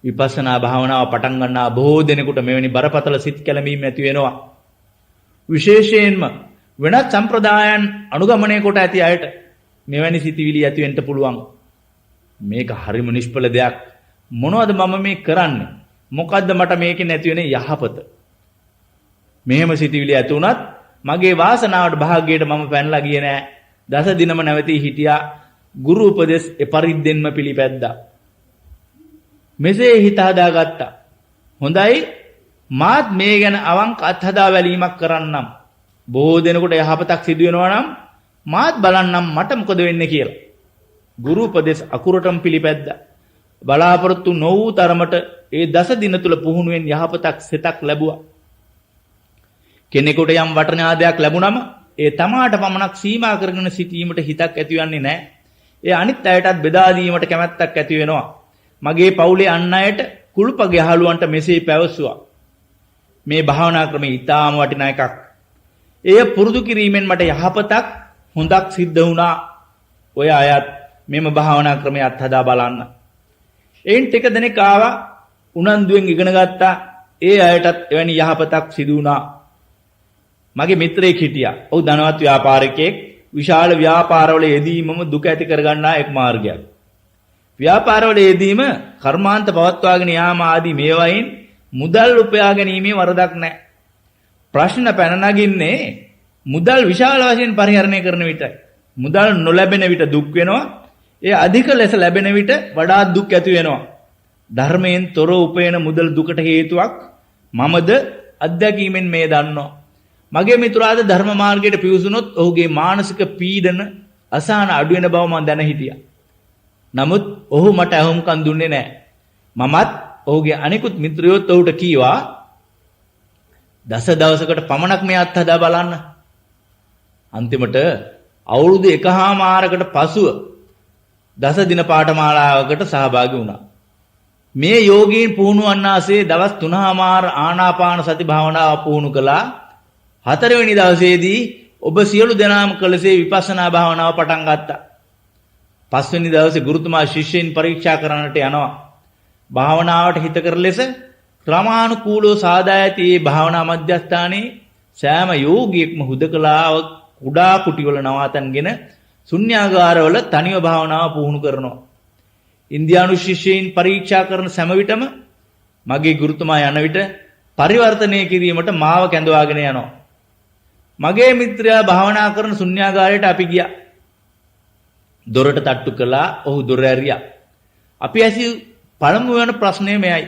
විපස්සනා භාවනාව පටන් ගන්නා බොහෝ දෙනෙකුට මෙවැනි බරපතල සිත් කැළඹීම් ඇති වෙනවා. විශේෂයෙන්ම වෙනත් සම්ප්‍රදායන් අනුගමනය කොට ඇති අයට මෙවැනි සිතිවිලි ඇති වෙන්න පුළුවන්. මේක හරිම නිෂ්ඵල දෙයක්. මොනවද මම මේ කරන්නේ? මොකද්ද මට මේකේ නැති වෙන යහපත? මෙහෙම සිතිවිලි ඇති වුණත් මගේ වාසනාවට භාග්‍යයට මම පැනලා ගියේ නෑ. දස දිනම නැවතී හිටියා. ගුරු උපදෙස් එපරිද්දෙන්ම පිළිපැද්දා. මෙසේ හිත හදාගත්තා. හොඳයි මාත් මේ ගැන අවංක අත්හදා බැලීමක් කරන්නම්. බොහෝ දෙනෙකුට යහපතක් සිදු වෙනවා නම් මාත් බලන්නම් මට මොකද වෙන්නේ කියලා. ගුරු උපදෙස් අකුරටම පිළිපැද්දා. බලාපොරොත්තු නොවූ තරමට ඒ දස දින තුල පුහුණුවෙන් යහපතක් සිතක් ලැබුවා. කෙනෙකුට යම් වටිනාදයක් ලැබුණම ඒ තමාට පමණක් සීමා කරගෙන සිටීමට හිතක් ඇතිවන්නේ නැහැ. ඒ අනිත් අයටත් බෙදා දීමට කැමැත්තක් ඇති වෙනවා. මගේ පවුලේ අන් අයට කුළුපගේ යහළුවන්ට මෙසේ පැවසුවා. මේ භාවනා ක්‍රමය ඊටාම වටිනා එකක්. එය පුරුදු කිරීමෙන් මට යහපතක් හොඳක් සිද්ධ වුණා. ඔය අයත් මෙම භාවනා ක්‍රමය අත්හදා බලන්න. එයින් ටික දෙනෙක් ආවා උනන්දුවෙන් ඉගෙන ගත්තා. ඒ අයටත් එවැනි යහපතක් සිදු වුණා. මගේ මිත්‍රයෙක් හිටියා. ඔහු ධනවත් ව්‍යාපාරිකයෙක්. විශාල ව්‍යාපාරවල යෙදීමම දුක ඇති කරගන්නා එක් මාර්ගයක්. ව්‍යාපාරවල යෙදීම කර්මාන්ත පවත්වාගෙන යාම ආදී මේවායින් මුදල් උපයා ගැනීමේ වරදක් නැහැ. ප්‍රශ්න පැන නගින්නේ මුදල් විශාල වශයෙන් පරිහරණය කරන විටයි. මුදල් නොලැබෙන විට දුක් වෙනවා. ඒ අධික ලෙස ලැබෙන විට වඩාත් දුක් ඇති වෙනවා. ධර්මයෙන් තොර උපයන මුදල් දුකට හේතුවක් මමද අත්දැකීමෙන් මේ දන්නවා. මගේ මිතුරාද ධර්ම මාර්ගයට පිවිසුනොත් ඔහුගේ මානසික පීඩන අසහන අඩු වෙන බව මම දැන හිටියා. නමුත් ඔහු මට අහුම්කම් දුන්නේ නැහැ. මමත් ඔහුගේ අනිකුත් මිත්‍රයෝත් ඔහුට කීවා දස දවසකට පමණක් මේ අත්හදා බලන්න. අන්තිමට අවුරුදු 1.5 පසුව දස දින පාඨමාලාවකට සහභාගී වුණා. මේ යෝගීන් පුහුණු වන්නාසේ දවස් 3.5 ආනාපාන සති භාවනාව පුහුණු කළා. 4 වෙනි දවසේදී ඔබ සියලු දෙනාම කළසේ විපස්සනා භාවනාව පටන් ගත්තා. 5 වෙනි දවසේ ගුරුතුමා ශිෂ්‍යයින් පරීක්ෂා කරන්නට යනවා. භාවනාවට හිතකර ලෙස ක්‍රමානුකූලව සාදා ඇති මේ භාවනා මධ්‍යස්ථානයේ සෑම යෝගියෙක්ම හුදකලාව කුඩා කුටිවල නවාතන්ගෙන ශුන්‍යාගාරවල තනිව භාවනාව පුහුණු කරනවා. ඉන්දියානු ශිෂ්‍යයින් පරීක්ෂා කරන සෑම විටම මගේ ගුරුතුමා යන විට පරිවර්තනය කිරීමට මාව කැඳවාගෙන යනවා. මගේ මිත්‍රයා භාවනා කරන ශුන්‍යාගාරයට අපි ගියා. දොරට තට්ටු කළා. ඔහු දොර ඇරියා. අපි ඇසි පළමු වෙන ප්‍රශ්නේ මෙයයි.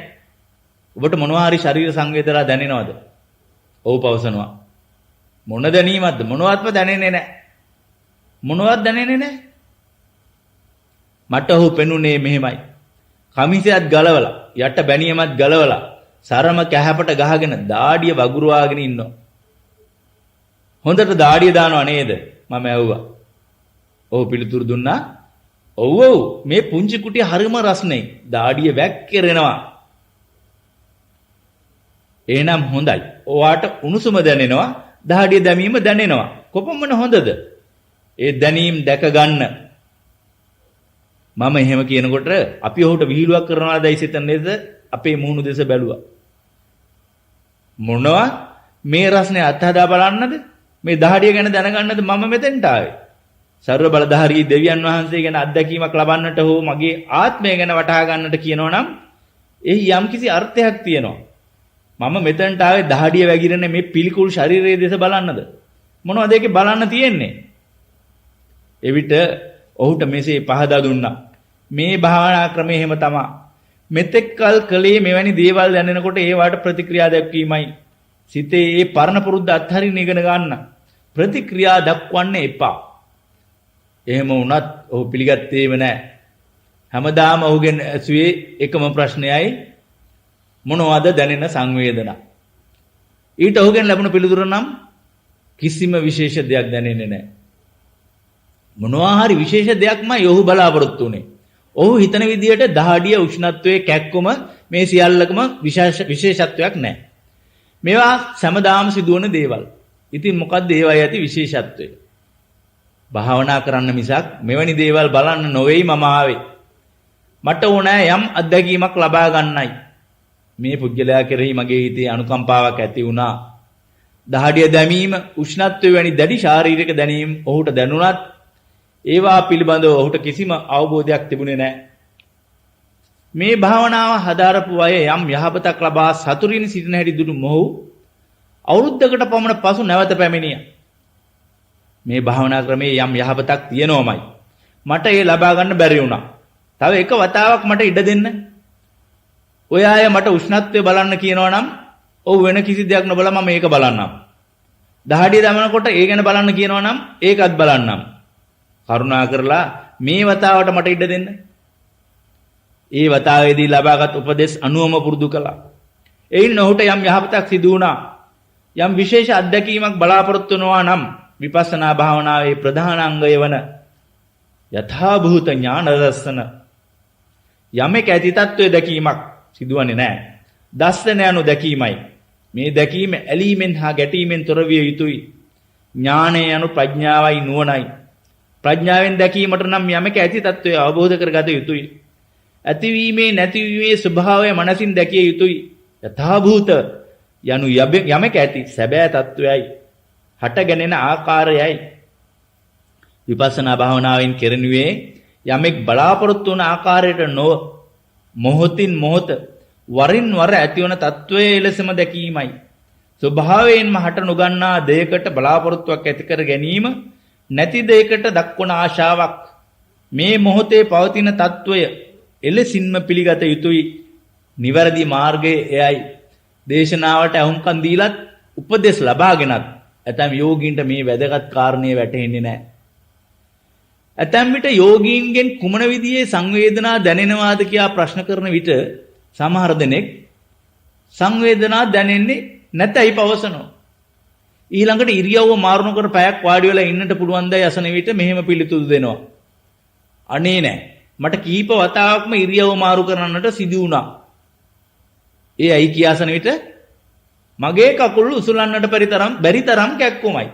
ඔබට මොනවා හරි ශරීර සංවේදනා දැනෙනවද? ඔව් පවසනවා. මොන දැනීමක්ද? මොනවත්ම දැනෙන්නේ නැහැ. මොනවත් දැනෙන්නේ නැහැ. මට ඔහු පෙනුනේ මෙහෙමයි. කමිසයත් ගලවලා, යට බැනියමත් ගලවලා, සරම කැහැපට ගහගෙන දාඩිය වගුරුවාගෙන ඉන්නවා. හොඳට දාඩිය දානව නේද? මම ඇහුවා. ඔව් පිළිතුරු දුන්නා. ඔව් ඔව් මේ පුංචි කුටිය හරිම රස්නේ. දාඩිය වැක්කිරෙනවා. එහෙනම් හොඳයි. ඔයාට උණුසුම දැනෙනවා, දාඩිය දැමීම දැනෙනවා. කොපමණ හොඳද? ඒ දැනීම් දැක ගන්න. මම එහෙම කියනකොට අපි ඔහුට විහිළුවක් කරනවාදයි සිතන නේද? අපේ මූණු දෙස බැලුවා. මොනවා? මේ රස්නේ අත්හදා බලන්නද? මේ දහඩිය ගැන දැනගන්නද මම මෙතෙන්ට ආවේ? සර්ව බලධාරී දෙවියන් වහන්සේ ගැන අත්දැකීමක් ලබන්නට හෝ මගේ ආත්මය ගැන වටහා ගන්නට කියනවා නම් එහි යම්කිසි අර්ථයක් තියෙනවා. මම මෙතෙන්ට ආවේ දහඩිය වැగిරෙන මේ පිළිකුල් ශරීරයේ දෙස බලන්නද? මොනවද ඒකේ බලන්න තියෙන්නේ? එවිට ඔහුට මෙසේ පහදා දුන්නා. මේ භාවනා ක්‍රමය එහෙම තමයි. මෙතෙක් කල් කලේ මෙවැනි දේවල් දැනෙනකොට ඒවට ප්‍රතික්‍රියා දක්වීමයි. සිතේ ඒ පරණ පුරුද්ද අත්හරින්න ඉගෙන ගන්න. ප්‍රතික්‍රියා දක්වන්න එපා. එහෙම වුණත් ඔහු පිළිගත්තේම නැහැ. හැමදාම ඔහුගෙන් ඇසුවේ එකම ප්‍රශ්නයයි මොනවද දැනෙන සංවේදනා. ඊට ඔහුගෙන් ලැබුණ පිළිතුර නම් කිසිම විශේෂ දෙයක් දැනෙන්නේ නැහැ. මොනවා හරි විශේෂ දෙයක්මයි ඔහු බලාපොරොත්තු වෙන්නේ. ඔහු හිතන විදියට දහඩිය උෂ්ණත්වයේ කැක්කුම මේ සියල්ලකම විශේෂත්වයක් නැහැ. මේවා සමදාම සිදුවන දේවල්. ඉතින් මොකක්ද ඒවයි ඇති විශේෂත්වය? භාවනා කරන්න මිසක් මෙවැනි දේවල් බලන්න නොවේයි මම ආවේ. මට ඕනෑ යම් අත්දැකීමක් ලබා ගන්නයි. මේ පුද්ගලයා කෙරෙහි මගේ හිතේ අනුකම්පාවක් ඇති වුණා. දහඩිය දැමීම, උෂ්ණත්වය වැනි දැඩි ශාරීරික දැනීම් ඔහුට දැනුණත් ඒවා පිළිබඳව ඔහුට කිසිම අවබෝධයක් තිබුණේ නැහැ. මේ භාවනාව හදාරපු අය යම් යහපතක් ලබා සතුටින් සිටින හැටි දුටු මොහු අවුරුද්දකට පමණ පසු නැවත පැමිණියා. මේ භාවනා ක්‍රමයේ යම් යහපතක් තියෙනවමයි. මට ඒ ලබා ගන්න බැරි වුණා. තව එක වතාවක් මට ඉඩ දෙන්න. ඔය අය මට උෂ්ණත්වය බලන්න කියනවා නම් ඔව් වෙන කිසි දෙයක් නොබලා මම මේක බලන්නම්. දහඩිය දමනකොට ඒ ගැන බලන්න කියනවා නම් ඒකත් බලන්නම්. කරුණා කරලා මේ වතාවට මට ඉඩ දෙන්න. ඒ වතාවේදී ලබාගත් උපදෙස් අනුවම පුරුදු කළා. එයින් ඔහුට යම් යහපතක් සිදු වුණා. යම් විශේෂ අත්දැකීමක් බලාපොරොත්තු වෙනවා නම් විපස්සනා භාවනාවේ ප්‍රධාන අංගය වන යථාභූත ඥාන දර්ශන යමෙක් ඇති තත්වයේ දැකීමක් සිදුවන්නේ නැහැ. දර්ශන යනු දැකීමයි. මේ දැකීම ඇලීමෙන් හා ගැටීමෙන් තොර විය යුතුයි. ඥානය යනු ප්‍රඥාවයි නුවණයි. ප්‍රඥාවෙන් දැකීමට නම් යමෙක් ඇති තත්වය අවබෝධ කරගත යුතුයි. ඇතිවීමේ නැතිවීමේ ස්වභාවය මනසින් දැකිය යුතුයි. යථාභූත යනු යමෙක් ඇති සැබෑ තත්වයයි. හටගෙනෙන ආකාරයයි. විපස්සනා භාවනාවෙන් කෙරෙනුවේ යමෙක් බලාපොරොත්තු වන ආකාරයට නොව මොහොතින් මොහොත වරින් වර ඇතිවන තත්වයේ ලෙසම දැකීමයි. ස්වභාවයෙන්ම හට නොගන්නා දෙයකට බලාපොරොත්තුවක් ඇති කර ගැනීම නැති දෙයකට දක්වන ආශාවක්. මේ මොහොතේ පවතින తত্ত্বය එලෙසින්ම පිළිගත යුතුයි. නිවැරදි මාර්ගයේ එයයි. දේශනාවට අහුම්කන් දීලත් උපදෙස් ලබාගෙනත් ඇතැම් යෝගීන්ට මේ වැදගත් කාරණේ වැටහෙන්නේ නැහැ. ඇතැම් විට යෝගීන්ගෙන් කුමන විදිහේ සංවේදනා දැනෙනවාද කියලා ප්‍රශ්න කරන විට සමහර දෙනෙක් සංවේදනා දැනෙන්නේ නැතයි පවසනවා. ඊළඟට ඉරියව්ව මාරු කර පැයක් වාඩි වෙලා ඉන්නට පුළුවන් දයි අසන විට මෙහෙම පිළිතුරු දෙනවා. අනේ නෑ. මට කීප වතාවක්ම ඉරියව්ව මාරු කරන්නට සිදු වුණා. ඒ ඇයි කියාසන විට මගේ කකුල් උසුලන්නට බැරි තරම් කැක්කුමයි.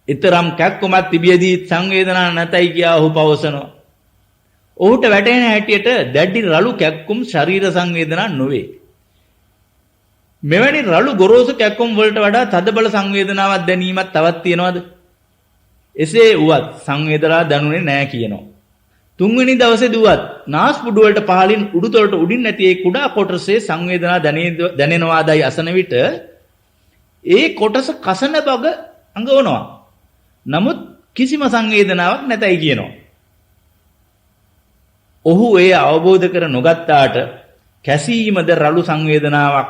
ඊතරම් කැක්කුමක් තිබියදී සංවේදනා නැතයි කියා ඔහු පවසනවා. ඔහුට වැටෙන හැටියට දැඩි රළු කැක්කුම් ශරීර සංවේදනා නොවේ. මෙවැනි රළු ගොරෝසු කැක්කුම් වලට වඩා තදබල සංවේදනාවක් දැනීමක් තවත් තියෙනවද? එසේ වුවත් සංවේදනා දැනුනේ නැහැ කියනවා. තුන්වෙනි දවසේ දුවත් නාස්පුඩු වලට පහලින් උඩුතලට උඩින් නැති ඒ කුඩා කොටසේ සංවේදනා දැනෙනවාදයි අසන විට ඒ කොටස කසන බග අඟවනවා. නමුත් කිසිම සංවේදනාවක් නැතයි කියනවා. ඔහු ඒ අවබෝධ කර නොගත්තාට කැසීමද රළු සංවේදනාවක්.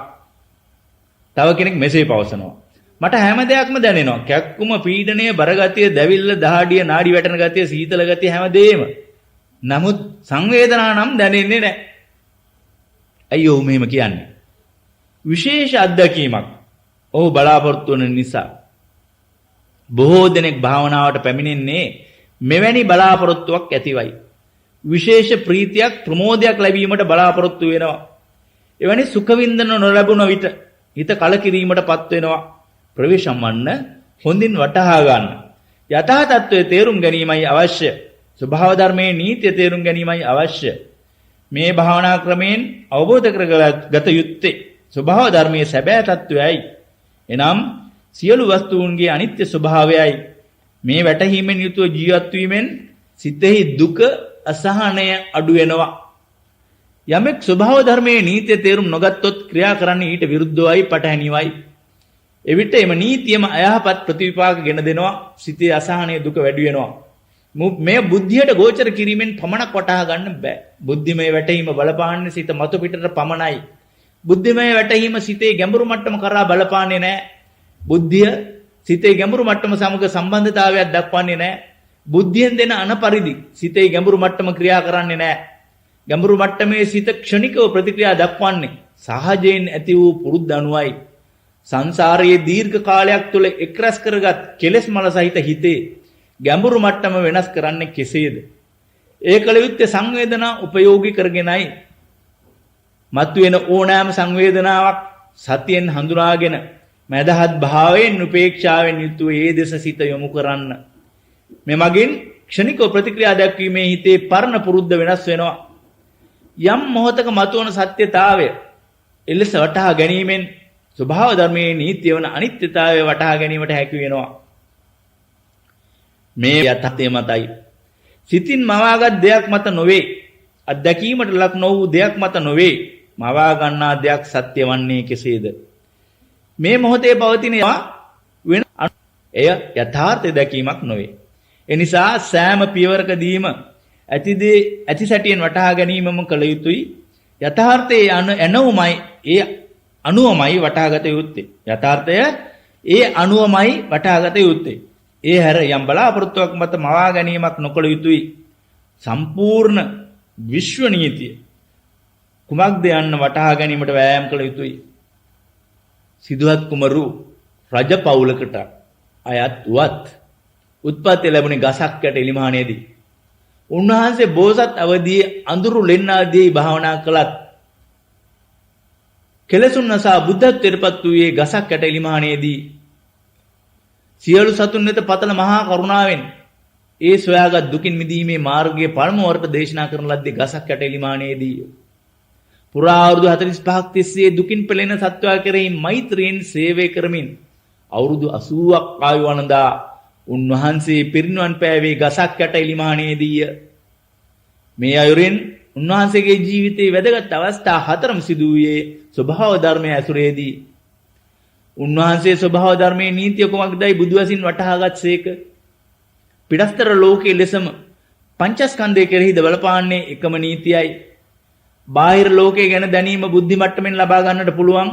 තව කෙනෙක් මෙසේ පවසනවා. මට හැම දෙයක්ම දැනෙනවා. කැක්කුම, පීඩණය, බරගතිය, දැවිල්ල, දහඩිය, නාඩි වැටෙන ගතිය, සීතල ගතිය හැමදේම. නමුත් සංවේදනා නම් දැනෙන්නේ නැහැ. අයියෝ මෙහෙම කියන්නේ. විශේෂ අත්දැකීමක් ඔහු බලාපොරොත්තු වෙන නිසා. බොහෝ දෙනෙක් භාවනාවට පැමිණෙන්නේ මෙවැනි බලාපොරොත්තුවක් ඇතිවයි. විශේෂ ප්‍රීතියක් ප්‍රමෝදයක් ලැබීමට බලාපොරොත්තු වෙනවා. එවැනි සුඛ වින්දන නොලැබුණ විට හිත කලකිරීමටපත් වෙනවා. ප්‍රවේශම් වන්න හොඳින් වටහා ගන්න. යථා තත්ත්වයේ තේරුම් ගැනීමයි අවශ්‍ය. ස්වභාව ධර්මයේ නීතිය තේරුම් ගැනීමයි අවශ්‍ය. මේ භාවනා ක්‍රමයෙන් අවබෝධ කරගත යුත්තේ ස්වභාව ධර්මයේ සැබෑ තත්ත්වයයි. එනම් සියලු වස්තුන්ගේ අනිත්‍ය ස්වභාවයයි. මේ වැටහීමෙන් යුතුව ජීවත් වීමෙන් සිතෙහි දුක අසහනය අඩු වෙනවා. යමෙක් ස්වභාව ධර්මයේ නීතිය තේරුම් නොගත්තොත් ක්‍රියා කරන්නේ ඊට විරුද්ධවයි පටහැනිවයි. එවිට එම නීතියම අයහපත් ප්‍රතිවිපාක ගෙන දෙනවා. සිතේ අසහනය දුක වැඩි වෙනවා. මේ බුද්ධියට ගෝචර කිරීමෙන් පමණක් වටහා ගන්න බෑ. බුද්ධිමය වැටහීම බලපාන්නේ සිත මතු පිටට පමණයි. බුද්ධිමය වැටහීම සිතේ ගැඹුරු මට්ටම කරා බලපාන්නේ නැහැ. බුද්ධිය සිතේ ගැඹුරු මට්ටම සමග සම්බන්ධතාවයක් දක්වන්නේ නැහැ. බුද්ධියෙන් දෙන අනපරිදි සිතේ ගැඹුරු මට්ටම ක්‍රියා කරන්නේ නැහැ. ගැඹුරු මට්ටමේ සිත ක්ෂණිකව ප්‍රතික්‍රියා දක්වන්නේ සහජයෙන් ඇති වූ පුරුද්ද අනුවයි. සංසාරයේ දීර්ඝ කාලයක් තුළ එක්රැස් කරගත් කෙලෙස් මල සහිත හිතේ ගැඹුරු මට්ටම වෙනස් කරන්නේ කෙසේද? ඒ කල යුත්තේ සංවේදනා උපයෝගී කරගෙනයි. මතුවෙන ඕනෑම සංවේදනාවක් සතියෙන් හඳුනාගෙන මදහත් භාවයෙන් උපේක්ෂාවෙන් යුතුව ඒ දෙස සිත යොමු කරන්න. මෙමගින් ක්ෂණිකව ප්‍රතික්‍රියා දක්වීමේ හිතේ පරණ පුරුද්ද වෙනස් වෙනවා. යම් මොහතක මතුවන සත්‍යතාවය එලෙස වටහා ගැනීමෙන් ස්වභාව ධර්මයේ නීතිය වන අනිත්‍යතාවය වටහා ගැනීමට හැකි වෙනවා. මේ යථාර්ථය මතයි. සිතින් මවාගත් දෙයක් මත නොවේ. අත්දැකීමට ලක් නො වූ දෙයක් මත නොවේ. මවා ගන්නා දෙයක් සත්‍ය වන්නේ කෙසේද? මේ මොහොතේ පවතිනවා වෙන එය යථාර්ථය දැකීමක් නොවේ. එනිසා සෑම පියවරකදීම ඇති සැටියෙන් වටහා ගැනීමම කළ යුතුයි. යථාර්ථයේ එනවමයි ඒ අනුවමයි වටහාගත යුත්තේ. යථාර්ථය ඒ අනුවමයි වටහාගත යුත්තේ. ඒ හැර යම් බලාපොරොත්තුවක් මත මවා ගැනීමක් නොකළ යුතුයි. සම්පූර්ණ විශ්ව නීතිය කුමක්ද යන්න වටහා ගැනීමට වෑයම් කළ යුතුයි. සිදුහත් කුමරු රජ පවුලකට අයත් වුවත් උත්පත්ති ලැබුණේ ගසක් යට එලිමහනේදී. උන්වහන්සේ බෝසත් අවදියේ අඳුරු ලෙන්නාදී භාවනා කළත් කෙලසුන් නසා බුද්ධත්වයට පත් වූයේ ගසක් යට එලිමහනේදී. සියලු සතුන් වෙත පතල මහා කරුණාවෙන් ඒ සොයාගත් දුකින් මිදීමේ මාර්ගයේ පරම වරට දේශනා කරන ලද්දේ ගසක් යට එලිමහනේදී. පුරා අවුරුදු 45ක් තිස්සේ දුකින් පෙළෙන සත්වයා කෙරෙහි මෛත්‍රියෙන් සේවය කරමින් අවුරුදු 80ක් ආයු වළඳා උන්වහන්සේ පිරිනිවන් පෑවේ ගසක් යට එලිමහනේදීය. මේ අයුරින් උන්වහන්සේගේ ජීවිතයේ වැදගත් අවස්ථා හතරම සිදු වූයේ ස්වභාව ධර්මයේ ඇසුරේදී. උන්වහන්සේ ස්වභාව ධර්මයේ නීතිය කුමක්දයි බුදු වශයෙන් වටහාගත්සේක. පිටස්තර ලෝකයේ ලෙසම පංචස්කන්ධය කෙරෙහිද බලපාන්නේ එකම නීතියයි. බාහිර ලෝකයේ ගැන දැනීම බුද්ධි මට්ටමින් ලබා ගන්නට පුළුවන්.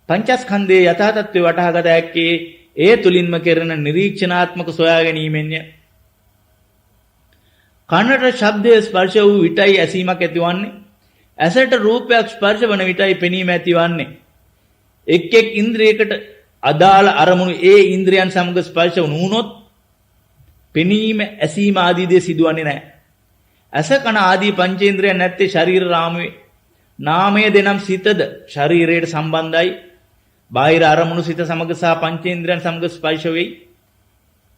පංචස්කන්ධයේ යථා තත්ත්වය වටහාගත හැක්කේ ඒ තුලින්ම කෙරෙන නිරීක්ෂණාත්මක සොයා ගැනීමෙන්ය. කනට ශබ්දයේ ස්පර්ශ වූ විටයි ඇසීමක් ඇතිවන්නේ. ඇසට රූපයක් ස්පර්ශ වන විටයි පෙනීම ඇතිවන්නේ. එක් එක් ඉන්ද්‍රියකට අදාළ අරමුණු ඒ ඉන්ද්‍රියන් සමග ස්පර්ශ වුණොත් පෙනීම ඇසීම ආදී දේ සිදුවන්නේ නැහැ. ඇස කන ආදී පංචේන්ද්‍රයන් නැත්තේ ශරීර රාමුවේ. නාමය දෙනම් සිතද ශරීරයට සම්බන්ධයි. බාහිර අරමුණු සිත සමග සහ පංචේන්ද්‍රයන් සමග ස්පර්ශ වෙයි.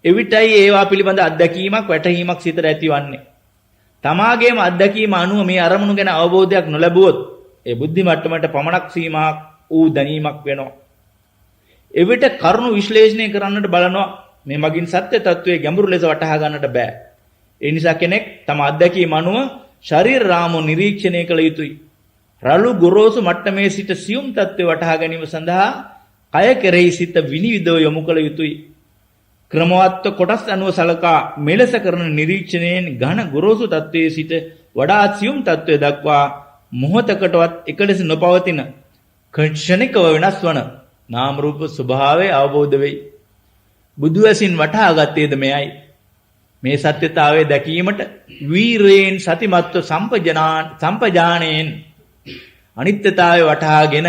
එවිටයි ඒවා පිළිබඳ අත්දැකීමක් වැටහීමක් සිතට ඇතිවන්නේ. තමාගේම අත්දැකීම අනුව මේ අරමුණු ගැන අවබෝධයක් නොලැබුවොත් ඒ බුද්ධි මට්ටමට පමණක් සීමාවක් ඌ දැනීමක් වෙනවා. එවිට කරුණු විශ්ලේෂණය කරන්නට බලනවා. මේ මගින් සත්‍ය තත්වයේ ගැඹුරු ලෙස වටහා ගන්නට බෑ. ඒ නිසා කෙනෙක් තම අත්දැකීම අනුව ශරීර රාමුව නිරීක්ෂණය කළ යුතුයි. රළු ගොරෝසු මට්ටමේ සිට සියුම් තත්ත්වය වටහා ගැනීම සඳහා කය කෙරෙහි සිත විනිවිදව යොමු කළ යුතුයි. ක්‍රමවත්ව කොටස් අනුව සලකා මෙලෙස කරන නිරීක්ෂණයෙන් ඝන ගොරෝසු තත්ත්වයේ සිට වඩාත් සියුම් තත්ත්වය දක්වා මොහොතකටවත් එක ලෙස නොපවතින ක්ෂණිකව වෙනස් වන නාම රූප ස්වභාවය අවබෝධ වෙයි. බුදු ඇසින් වටහා ගත්තේද මෙයයි. මේ සත්‍යතාවය දැකීමට වීරයෙන් සතිමත්ව සම්පජාණයෙන් අනිත්‍යතාවය වටහාගෙන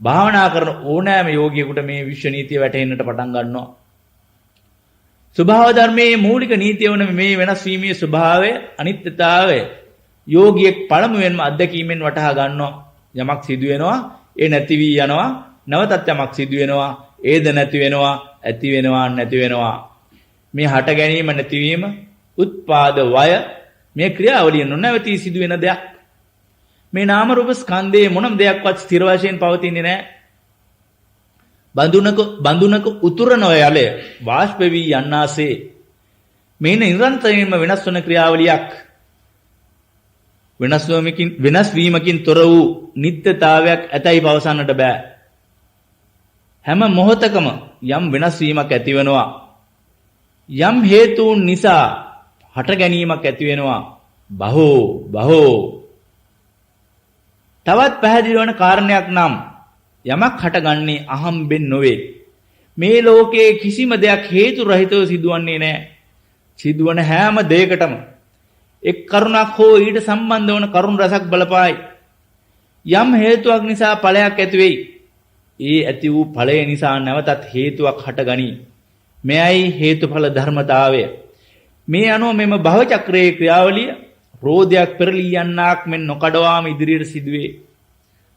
භාවනා කරන ඕනෑම යෝගියෙකුට මේ විශ්ව නීතිය වැටහෙන්නට පටන් ගන්නවා. ස්වභාව ධර්මයේ මූලික නීතිය වන මේ වෙනස් වීමේ ස්වභාවය අනිත්‍යතාවය යෝගියෙක් පළමුවෙන්ම අත්දැකීමෙන් වටහා ගන්නවා. යමක් සිදු වෙනවා, ඒ නැති වී යනවා, නැවතත් යමක් සිදු වෙනවා, ඒද නැති වෙනවා, ඇති වෙනවා, නැති වෙනවා. මේ හට ගැනීම නැතිවීම, උත්පාද වය මේ ක්‍රියාවලිය නොනවතී සිදු වෙන දෙයක්. මේ නාම රූප ස්කන්ධයේ මොනම දෙයක්වත් ස්ථිර වශයෙන් පවතින්නේ නැහැ. බඳුනක උතුරන යලය වාෂ්ප වී යන්නාසේ මේ නිරන්තරයෙන්ම වෙනස් වන ක්‍රියාවලියක්. වෙනස් වීමකින් තොර වූ නිත්‍යතාවයක් ඇතැයි පවසන්නට බෑ. හැම මොහොතකම යම් වෙනස් වීමක් ඇති වෙනවා. යම් හේතුන් නිසා හට ගැනීමක් ඇති වෙනවා. බහෝ තවත් පැහැදිලි වන කාරණයක් නම් යමක් හටගන්නේ අහම්බෙන් නොවේ. මේ ලෝකයේ කිසිම දෙයක් හේතු රහිතව සිදුවන්නේ නැහැ. සිදුවන හැම දෙයකටම එක් කරුණක් හෝ ඊට සම්බන්ධ වන කරුණ රසක් බලපායි. යම් හේතුවක් නිසා ඵලයක් ඇති වෙයි. ඒ ඇති වූ ඵලය නිසා නැවතත් හේතුවක් හටගනී. මෙයයි හේතුඵල ධර්මතාවය. මේ අනුව මෙම භව චක්‍රයේ ක්‍රියාවලිය රෝධයක් පෙරලී යන්නක් මෙන් නොකඩවාම ඉදිරියට සිදුවේ.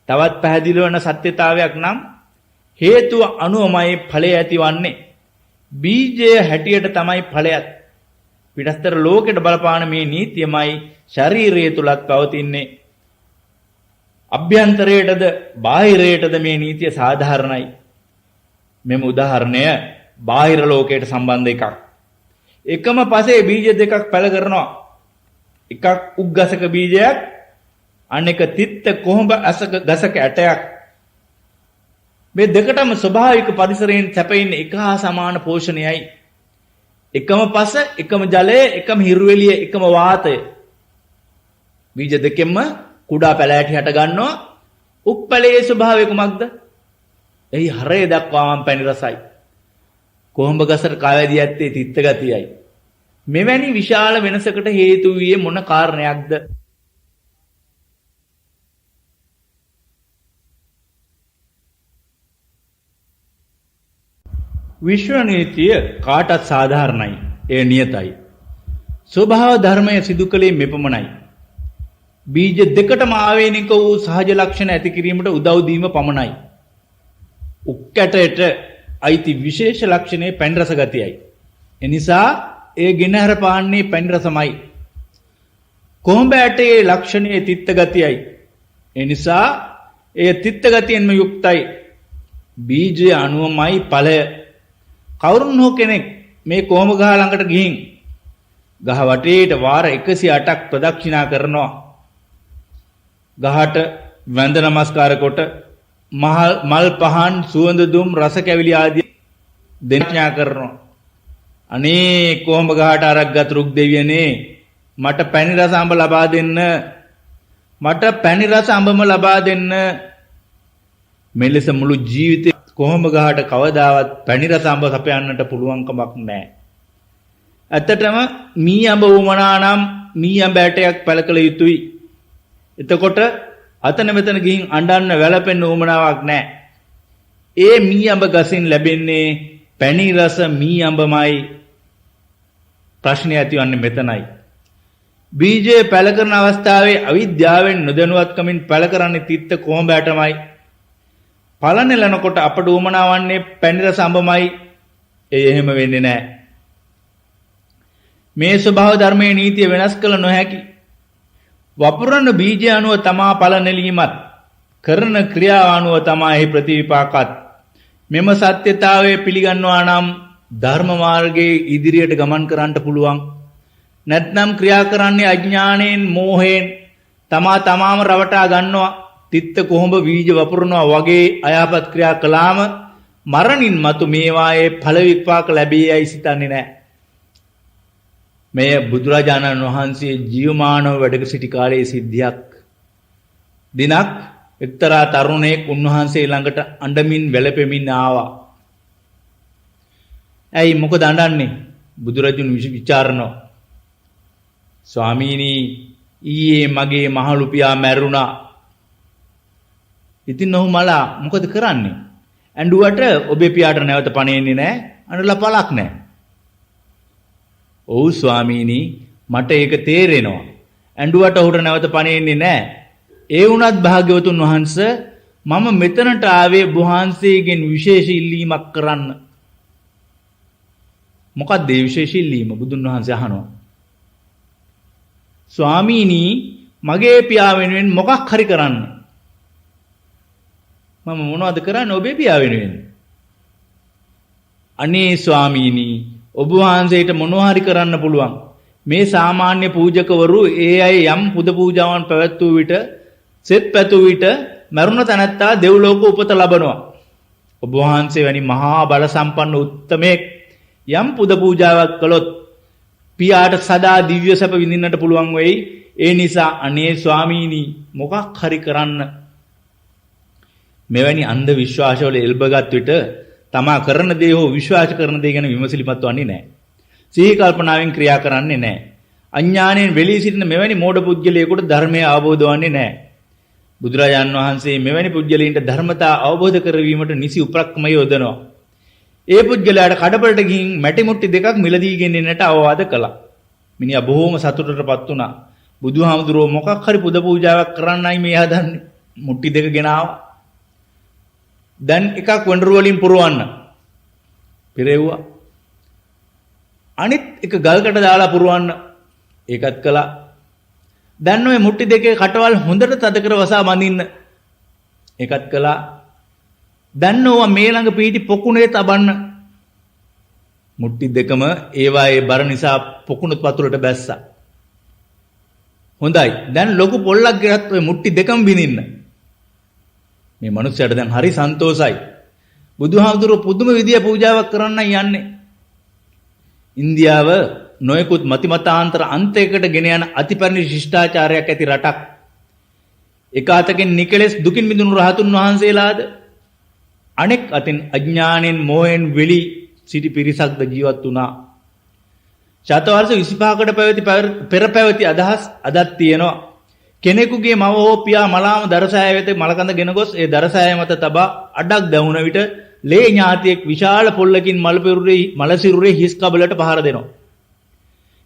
තවත් පැහැදිලි වන සත්‍යතාවයක් නම් හේතුව අනුවමයි ඵලය ඇතිවන්නේ. බීජය හැටියට තමයි ඵලයත්. පිටස්තර ලෝකෙට බලපාන මේ නීතියමයි ශරීරය තුලත් පවතින්නේ. අභ්‍යන්තරයටද බාහිරයටද මේ නීතිය සාධාරණයි. මෙම උදාහරණය බාහිර ලෝකයට සම්බන්ධ එකක්. එකම පසේ බීජ දෙකක් පැල කරනවා. එකක් උග්ගසක බීජයක්, අනෙක තිත්ත කොහොඹ ගසක ඇටයක්. මේ දෙකටම ස්වභාවික පරිසරයෙන් සැපෙන්නේ එක හා සමාන පෝෂණයයි. එකම පස, එකම ජලය, එකම හිරුවෙලිය, එකම වාතය. බීජ දෙකෙන්ම කුඩා පැල ඇටි හට ගන්නවා. උප්පලයේ ස්වභාවය කුමක්ද? එහි හරය දක්වාම පැණි රසයි. කොහොඹ ගසට කාවැදී ඇත්තේ තිත්ත ගතියයි. මෙවැනි විශාල වෙනසකට හේතු වූයේ මොන කාරණයක්ද? විශ්ව නීතිය කාටත් සාධාරණයි. එය නියතයි. ස්වභාව ධර්මය සිදු කළේ මෙපමණයි. බීජ දෙකටම ආවේනික වූ සහජ ලක්ෂණ ඇති කිරීමට උදව් දීම පමණයි. උක්කැටයට අයිති විශේෂ ලක්ෂණය පැණි රස ගතියයි. එනිසා ඒ ගෙනහැර පාන්නේ පැණි රසමයි. කොහොඹ ඇටේ ලක්ෂණය තිත්ත ගතියයි. එනිසා එය තිත්ත ගතියෙන්ම යුක්තයි. බීජය අනුවමයි ඵලය. කවුරුන් හෝ කෙනෙක් මේ කොහොඹ ගහ ළඟට ගිහින් ගහ වටේට වාර 108ක් ප්‍රදක්ෂිනා කරනවා. ගහට වැඳ නමස්කාර කොට මල් පහන් සුවඳ දුම් රස කැවිලි ආදී දෙඥා කරනවා. අනේ කොහොඹ ගහට අරක්ගත් රුක් දෙවියනේ, මට පැණි රස අඹ ලබා දෙන්න, මට පැණි රස අඹම ලබා දෙන්න. මෙලෙස මුළු ජීවිතේ කොහොඹ ගහට කවදාවත් පැණි රස අඹ සපයන්නට පුළුවන් කමක් නැහැ. ඇත්තටම මී අඹ වුමනා නම් මී අඹ ඇටයක් පැල කළ යුතුයි. එතකොට අතන මෙතන ගිහින් අඬන්න වැළපෙන්න උවමනාවක් නැහැ. ඒ මී අඹ ගසින් ලැබෙන්නේ පැණි රස මී අඹමයි. ප්‍රශ්නේ ඇතිවන්නේ මෙතනයි. බීජය පැල කරන අවස්ථාවේ අවිද්‍යාවෙන් නොදැනුවත්කමින් පැල කරන්නේ තිත්ත කොහොඹ ඇටමයි. පල නෙලනකොට අපට උවමනා වන්නේ පැණි රස අඹමයි. ඒ එහෙම වෙන්නේ නැහැ. මේ ස්වභාව ධර්මයේ නීතිය වෙනස් කළ නොහැකි. වපුරන බීජය අනුව තමා පල නෙලීමත්, කරන ක්‍රියාව අනුව තමයි ප්‍රතිවිපාකත්. මෙම සත්‍යතාවය පිළිගන්නවා නම් ධර්ම මාර්ගයේ ඉදිරියට ගමන් කරන්න පුළුවන්. නැත්නම් ක්‍රියා කරන්නේ අඥාණයෙන්, මෝහයෙන් තමා තමාම රවටා ගන්නවා. තිත්ත කොහොඹ බීජ වපුරනවා වගේ අයහපත් ක්‍රියා කළාම මරණින් මතු මේවායේ ඵල විපාක ලැබෙයියි සිතන්නේ නැහැ. මේ බුදුරජාණන් වහන්සේ ජීවමානව වැඩ සිටි කාලයේ සිද්ධියක්. දිනක් එක්තරා තරුණයෙක් උන්වහන්සේ ළඟට අඬමින් වැළපෙමින් ආවා. ඇයි මොකද අඬන්නේ? බුදුරජුන් විචාරනවා. ස්වාමීනි, ඊයේ මගේ මහලු පියා මැරුණා. ඉතින් ඔහු මලා මොකද කරන්නේ? ඇඬුවට ඔබේ පියාට නැවත පණෙන්නේ නැහැ. අඬලා පළක් නැහැ. ඔව් ස්වාමීනි මට ඒක තේරෙනවා. ඇඬුවට ඔහුට නැවත පණින්නේ නැහැ. ඒ වුණත් භාග්‍යවතුන් වහන්සේ මම මෙතනට ආවේ වහන්සේගෙන් විශේෂ ඉල්ලීමක් කරන්න. මොකක්ද ඒ විශේෂ ඉල්ලීම? බුදුන් වහන්සේ අහනවා. ස්වාමීනි මගේ පියා වෙනුවෙන් මොකක් හරි කරන්න. මම මොනවද කරන්නේ ඔබේ පියා වෙනුවෙන්? අනේ ස්වාමීනි ඔබ වහන්සේට මොනවා හරි කරන්න පුළුවන්. මේ සාමාන්‍ය පූජකවරු ඒ අය යම් පුද පූජාවන් පැවැත්වූ විට සෙත් පැතුූ විට මරුණ තැනැත්තා දෙව්ලෝක උපත ලබනවා. ඔබ වහන්සේ වැනි මහා බල සම්පන්න උත්තමයෙක් යම් පුද පූජාවක් කළොත් පියාට සදා දිව්‍ය සැප විඳින්නට පුළුවන් වෙයි. ඒ නිසා අනේ ස්වාමීනි මොකක් හරි කරන්න. මෙවැනි අන්ධ විශ්වාසවල එල්බගත් විට තමා කරන දේ හෝ විශ්වාස කරන දේ ගැන විමසිලිමත් වන්නේ නැහැ. සිහි කල්පනාවෙන් ක්‍රියා කරන්නේ නැහැ. අඥාණයෙන් වෙලී සිටින මෙවැනි මෝඩ පුද්ගලයෙකුට ධර්මය අවබෝධ වන්නේ නැහැ. බුදුරජාන් වහන්සේ මෙවැනි පුද්ගලයින්ට ධර්මතා අවබෝධ කරවීමට නිසි උපක්‍රම යොදනවා. ඒ පුද්ගලයාට කඩපළට ගිහින් මැටි මුට්ටි දෙකක් මිලදී ගෙනෙන්නට අවවාද කළා. මිනිහා බොහෝම සතුටටපත් වුණා. බුදුහාමුදුරුවෝ මොකක් හරි පුද පූජාවක් කරන්නයි මේ හදන්නේ. මුට්ටි දෙක ගෙනාවා. දැන් එකක් වඳුරු වලින් පුරවන්න. පෙරෙව්වා. අනිත් එක ගල්කට දාලා පුරවන්න. ඒකත් කළා. දැන් ඔය මුට්ටි දෙකේ කටවල් හොඳට තද කර වසා බඳින්න. ඒකත් කළා. දැන් ඕවා මේ ළඟ පීටි පොකුණේ තබන්න. මුට්ටි දෙකම ඒවායේ බර නිසා පොකුණුත් වතුරට බැස්සා. හොඳයි. දැන් ලොකු පොල්ලක් ගෙනත් ඔය මුට්ටි දෙකම බිනින්න. මේ මනුස්සයාට දැන් හරි සන්තෝසයි. බුදුහාමුදුරුවෝ පුදුම විදිය පූජාවක් කරන්න යන්නේ. ඉන්දියාව නොයෙකුත් මතිමතාන්තර අන්තයකට ගෙන යන අතිපරිණි ශිෂ්ටාචාරයක් ඇති රටක්. එක අතකින් නිකලෙස් දුකින් මිදුණු රහතුන් වහන්සේලාද අනෙක් අතින් අඥාණයෙන් මෝහෙන් වෙලි සිටි පිරිසක්ද ජීවත් වුණා. ශතවර්ෂ 25කට පෙර පැවති අදහස් අදත් තියෙනවා. කෙනෙකුගේ මව හෝ පියා මලාම දරසෑය වෙත මලකඳ ගෙන ගොස් ඒ දරසෑය මත තබා අඩක් දැවුන විට ලේ ඥාතියෙක් විශාල පොල්ලකින් මල සිරුරේ හිස් කබලට පහර දෙනවා.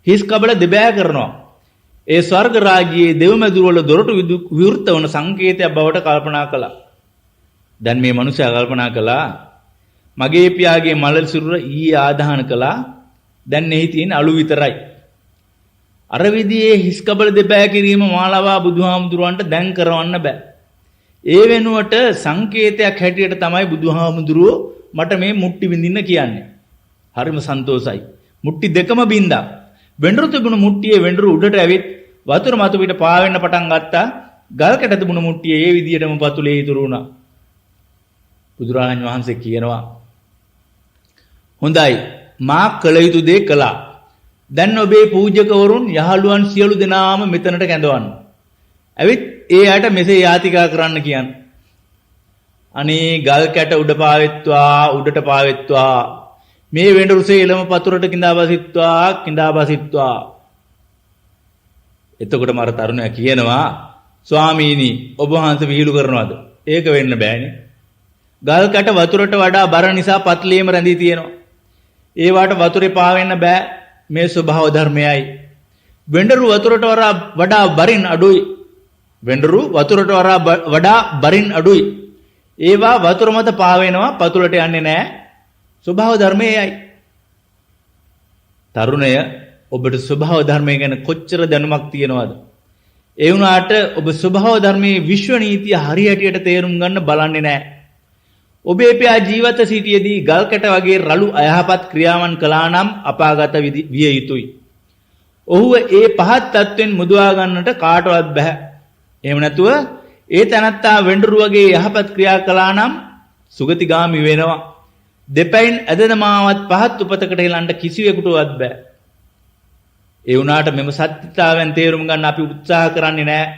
හිස් කබල දෙබෑ කරනවා. ඒ ස්වර්ග රාජ්‍යයේ දෙව්මැදුරවල දොරටු විවෘත වන සංකේතයක් බවට කල්පනා කළා. දැන් මේ මනුස්සයා කල්පනා කළා මගේ පියාගේ මල සිරුර ඊයේ ආදාහන කළා. දැන් එහි තියෙන අලු විතරයි. අර විදිහේ හිස් කබල දෙබෑ කිරීම මාලවා බුදුහාමුදුරුවන්ට දැන් කරවන්න බෑ. ඒ වෙනුවට සංකේතයක් හැටියට තමයි බුදුහාමුදුරුවෝ මට මේ මුට්ටි විඳින්න කියන්නේ. හරිම සන්තෝසයි. මුට්ටි දෙකම බින්දා. වෙඬරු තිබුණු මුට්ටියේ වෙඬරු උඩට ඇවිත් වතුර මතු පිට පාවෙන්න පටන් ගත්තා. ගල් කැට තිබුණු මුට්ටියේ ඒ විදිහටම පතුලේ ඉතුරු වුණා. බුදුරජාණන් වහන්සේ කියනවා හොඳයි මා කළ යුතු දේ කළා. දැන් ඔබේ පූජකවරුන් යහළුවන් සියලු දෙනාම මෙතනට කැඳවන්න. ඇවිත් ඒ අයට මෙසේ යාතිකා කරන්න කියන්න. අනේ ගල් කැට උඩ උඩට පාවෙත්වා මේ වෙඬරුසේ එළම පතුරට කිඳා බසිත්වා. එතකොට මර තරුණයා කියනවා ස්වාමීනි ඔබ වහන්සේ විහිළු කරනවද? ඒක වෙන්න බෑනේ. ගල් කැට වතුරට වඩා බර නිසා පත්ලියේම රැඳී තියෙනවා. ඒවට වතුරේ පාවෙන්න බෑ. මේ ස්වභාව ධර්මයයි. වෙඬරු වතුරට වඩා බරින් අඩුයි. වෙඬරු වතුරට වඩා බරින් අඩුයි. ඒවා වතුර මත පාවෙනවා පතුලට යන්නේ නැහැ. ස්වභාව ධර්මයයි. තරුණය ඔබට ස්වභාව ධර්මය ගැන කොච්චර දැනුමක් තියෙනවද? ඒ වුණාට ඔබ ස්වභාව ධර්මයේ විශ්ව නීතිය හරියටියට තේරුම් ගන්න බලන්නේ නැහැ. ඔබේ පියා ජීවිත සිටියේදී ගල් කැට වගේ රළු අයහපත් ක්‍රියාවන් කළා නම් අපාගත විය යුතුයි. ඔහුව ඒ පහත් තත්වෙන් මුදවා ගන්නට කාටවත් බෑ. එහෙම නැතුව ඒ තනත්තා වෙඬරු වගේ යහපත් ක්‍රියා කළා නම් සුගතිගාමි වෙනවා. දෙපැයින් ඇදදමාවත් පහත් උපතකට හෙලන්න කිසිවෙකුටවත් බෑ. ඒ වුණාට මෙම සත්‍යතාවයන් තේරුම් ගන්න අපි උත්සාහ කරන්නේ නැහැ.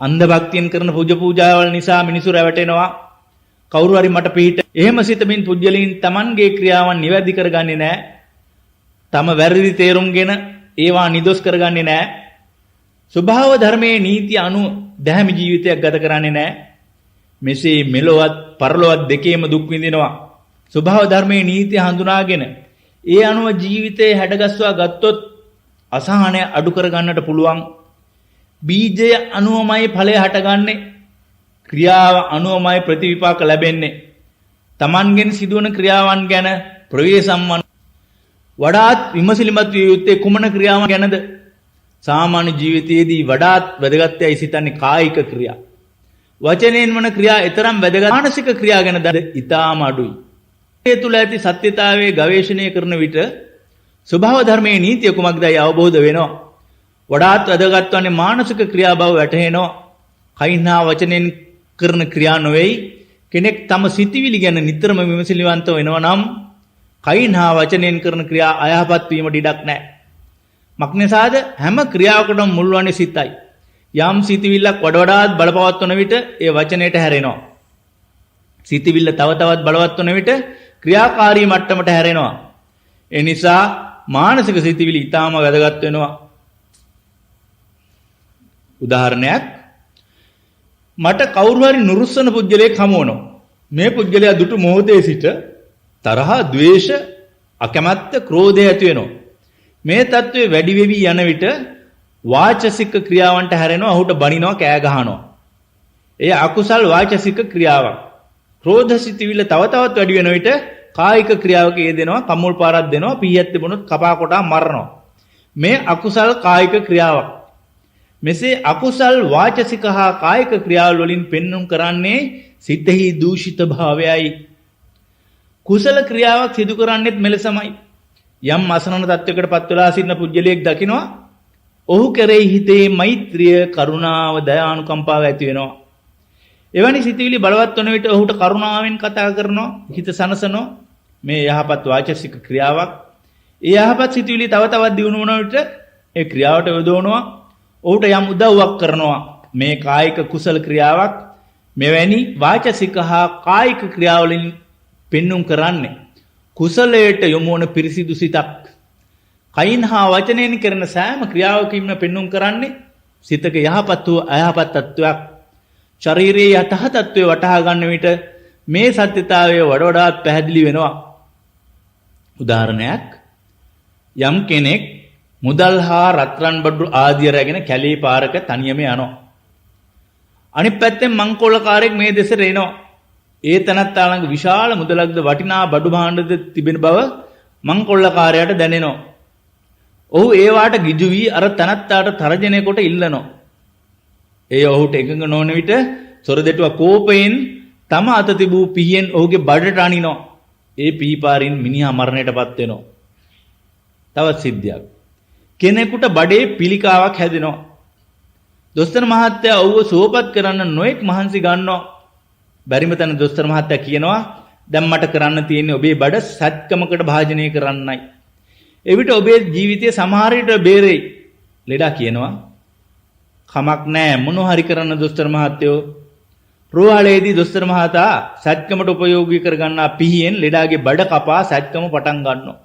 අන්ධ භක්තියෙන් කරන පූජාවල් නිසා මිනිසු රැවටෙනවා. කවුරු හරි මට පිට එහෙම සිතමින් පුජ්‍යලීන් Tamanගේ ක්‍රියාවන් නිවැරදි කරගන්නේ නැහැ. තම වැරදි තේරුම්ගෙන ඒවා නිදොස් කරගන්නේ නැහැ. ස්වභාව ධර්මයේ නීතිය අනුව දැහැමි ජීවිතයක් ගත කරන්නේ නැහැ. මෙසේ මෙලොවත් පරලොවත් දෙකේම දුක් විඳිනවා. ස්වභාව ධර්මයේ නීතිය හඳුනාගෙන ඒ අනුව ජීවිතේ හැඩගස්වා ගත්තොත් අසහනය අඩු කර ගන්නට පුළුවන්. බීජය අනුවමයි ඵලය හටගන්නේ. ක්‍රියාව අනුවමයි ප්‍රතිවිපාක ලැබෙන්නේ. Tamangen සිදුවන ක්‍රියාවන් ගැන ප්‍රවේසම්වන් වඩාත් විමසිලිමත් විය යුත්තේ කුමන ක්‍රියාවන් ගැනද? සාමාන්‍ය ජීවිතයේදී වඩාත් වැදගත්යයි සිතන්නේ කායික ක්‍රියා. වචනයෙන් වන ක්‍රියා ඊතරම් වැදගත් මානසික ක්‍රියා ගැනද ඉතාම අඩුයි. ඒ තුල ඇති සත්‍යතාවයේ ගවේෂණය කරන විට ස්වභාව ධර්මයේ නීතිය කුමක්දයි අවබෝධ වෙනවා. වඩාත් වැදගත් වන්නේ මානසික ක්‍රියා බව වැටහෙනවා. කයින්හා වචනෙන් කරන ක්‍රියා නොවේයි. කෙනෙක් තම සිතිවිලි ගැන නිතරම විමසිලිවන්ත වෙනවා නම් කයින්හා වචනෙන් කරන ක්‍රියා අයහපත් වීමට ඉඩක් නැහැ. මක්නිසාද හැම ක්‍රියාවකටම මුල් වන්නේ සිතයි. යම් සිතිවිල්ලක් වඩාත් බලපවත්වන විට ඒ වචනයට හැරෙනවා. සිතිවිල්ල තව තවත් බලවත් වන විට ක්‍රියාකාරී මට්ටමට හැරෙනවා. ඒ නිසා මානසික සිතිවිලි ඊටාම වැදගත් වෙනවා. උදාහරණයක් මට කවුරු හරි නුරුස්සන පුජ්‍යලයක් හමු වුණා. මේ පුජ්‍යලයා දුටු මොහොතේ සිට තරහ, ද්වේෂ, අකමැත්ත, ක්‍රෝධය ඇති වෙනවා. මේ தત્ත්වය වැඩි වෙවි යන විට වාචසික ක්‍රියාවන්ට හැරෙනවා. ඔහුට බනිනවා, කෑ ගහනවා. එය අකුසල් වාචසික ක්‍රියාවක්. ක්‍රෝධ සිතිවිල්ල තව තවත් වැඩි වෙන විට කායික ක්‍රියාවක යෙදෙනවා, කම්මුල් පාරක් දෙනවා, පීයක් තිබුණොත් කපා කොටා මරනවා. මේ අකුසල් කායික ක්‍රියාවක්. මෙසේ අකුසල් වාචසික හා කායික ක්‍රියාවල් වලින් පෙන්눔 කරන්නේ සිතෙහි දූෂිත භාවයයි. කුසල ක්‍රියාවක් සිදු කරන්නේත් මෙලෙසමයි. යම් අසනන තත්වයකට පත් වෙලා සිටින පුජ්‍යලයක් දකිනවා. ඔහු කෙරෙහි හිතේ මෛත්‍රිය, කරුණාව, දයානුකම්පාව ඇති වෙනවා. එවැනි සිතිවිලි බලවත් වන විට ඔහුට කරුණාවෙන් කතා කරනවා, හිත සනසනවා. මේ යහපත් වාචසික ක්‍රියාවක්. ඒ යහපත් සිතිවිලි තව තවත් දියුණු වන විට ඒ ක්‍රියාවට යොදවනවා. ඔහුට යම් උදව්වක් කරනවා. මේ කායික කුසල ක්‍රියාවක්. මෙවැනි වාචසික හා කායික ක්‍රියාවලින් පෙන්눔 කරන්නේ කුසලයට යොමු වන පිරිසිදු සිතක්. කයින් හා වචනයෙන් කරන සෑම ක්‍රියාවකින්ම පෙන්눔 කරන්නේ සිතක යහපත් වූ අයහපත් තත්වයක්. ශරීරයේ යතහ තත්වය වටහා ගන්න විට මේ සත්‍යතාවය වඩාත් පැහැදිලි වෙනවා. උදාහරණයක් යම් කෙනෙක් මුදල් හා රත්රන් බඩු ආදිය රැගෙන කැලේ පාරක තනියම යනවා. අනිත් පැත්තෙන් මංකොල්ලකාරයෙක් මේ දෙසට එනවා. ඒ තනත්තා ළඟ විශාල මුදලක්ද වටිනා බඩු භාණ්ඩද තිබෙන බව මංකොල්ලකාරයාට දැනෙනවා. ඔහු ඒවාට ගිජු වී අර තනත්තාට තරජනය කොට ඉල්ලනවා. ඒ ඔහුට එකඟ නොවන විට සොරදෙටුව කෝපයෙන් තම අත තිබූ පිහියෙන් ඔහුගේ බඩට අනිනවා. ඒ පිහිපාරින් මිනිහා මරණයටපත් වෙනවා. තවත් සිද්ධියක්. කෙනෙකුට බඩේ පිළිකාවක් හැදෙනවා. දොස්තර මහත්තයා ඔහුව සුවපත් කරන්න නොඑක් මහන්සි ගන්නවා. බැරිම තැන දොස්තර මහත්තයා කියනවා දැන් මට කරන්න තියෙන්නේ ඔබේ බඩ සත්කමකට භාජනය කරන්නයි. එවිට ඔබේ ජීවිතයේ සමහර විට බේරෙයි. ලෙඩා කියනවා කමක් නැහැ මොනවා හරි කරන්න දොස්තර මහත්තයෝ. රෝහලේදී දොස්තර මහතා සත්කමට උපයෝගී කරගන්නා පිහියෙන් ලෙඩාගේ බඩ කපා සත්කම පටන් ගන්නවා.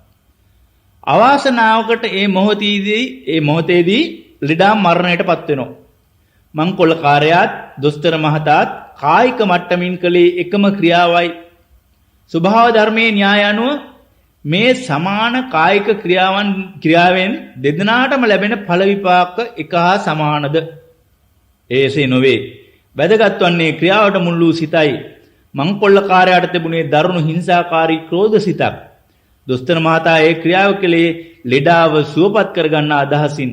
අවාසනාවකට ඒ මොහොතේදී ලෙඩා මරණයටපත් වෙනවා. මංකොල්ලකාරයාත් දොස්තර මහතාත් කායික මට්ටමින් කළේ එකම ක්‍රියාවයි. ස්වභාව ධර්මයේ න්‍යාය අනුව මේ සමාන කායික ක්‍රියාවෙන් දෙදෙනාටම ලැබෙන ඵල විපාක එක හා සමානද? ඒසේ නොවේ. වැදගත් වන්නේ ක්‍රියාවට මුල් වූ සිතයි. මංකොල්ලකාරයාට තිබුණේ දරුණු හිංසාකාරී ක්‍රෝධ සිතක්. දොස්තර මහතා ඒ ක්‍රියාව කළේ ලෙඩාව සුවපත් කරගන්න අදහසින්.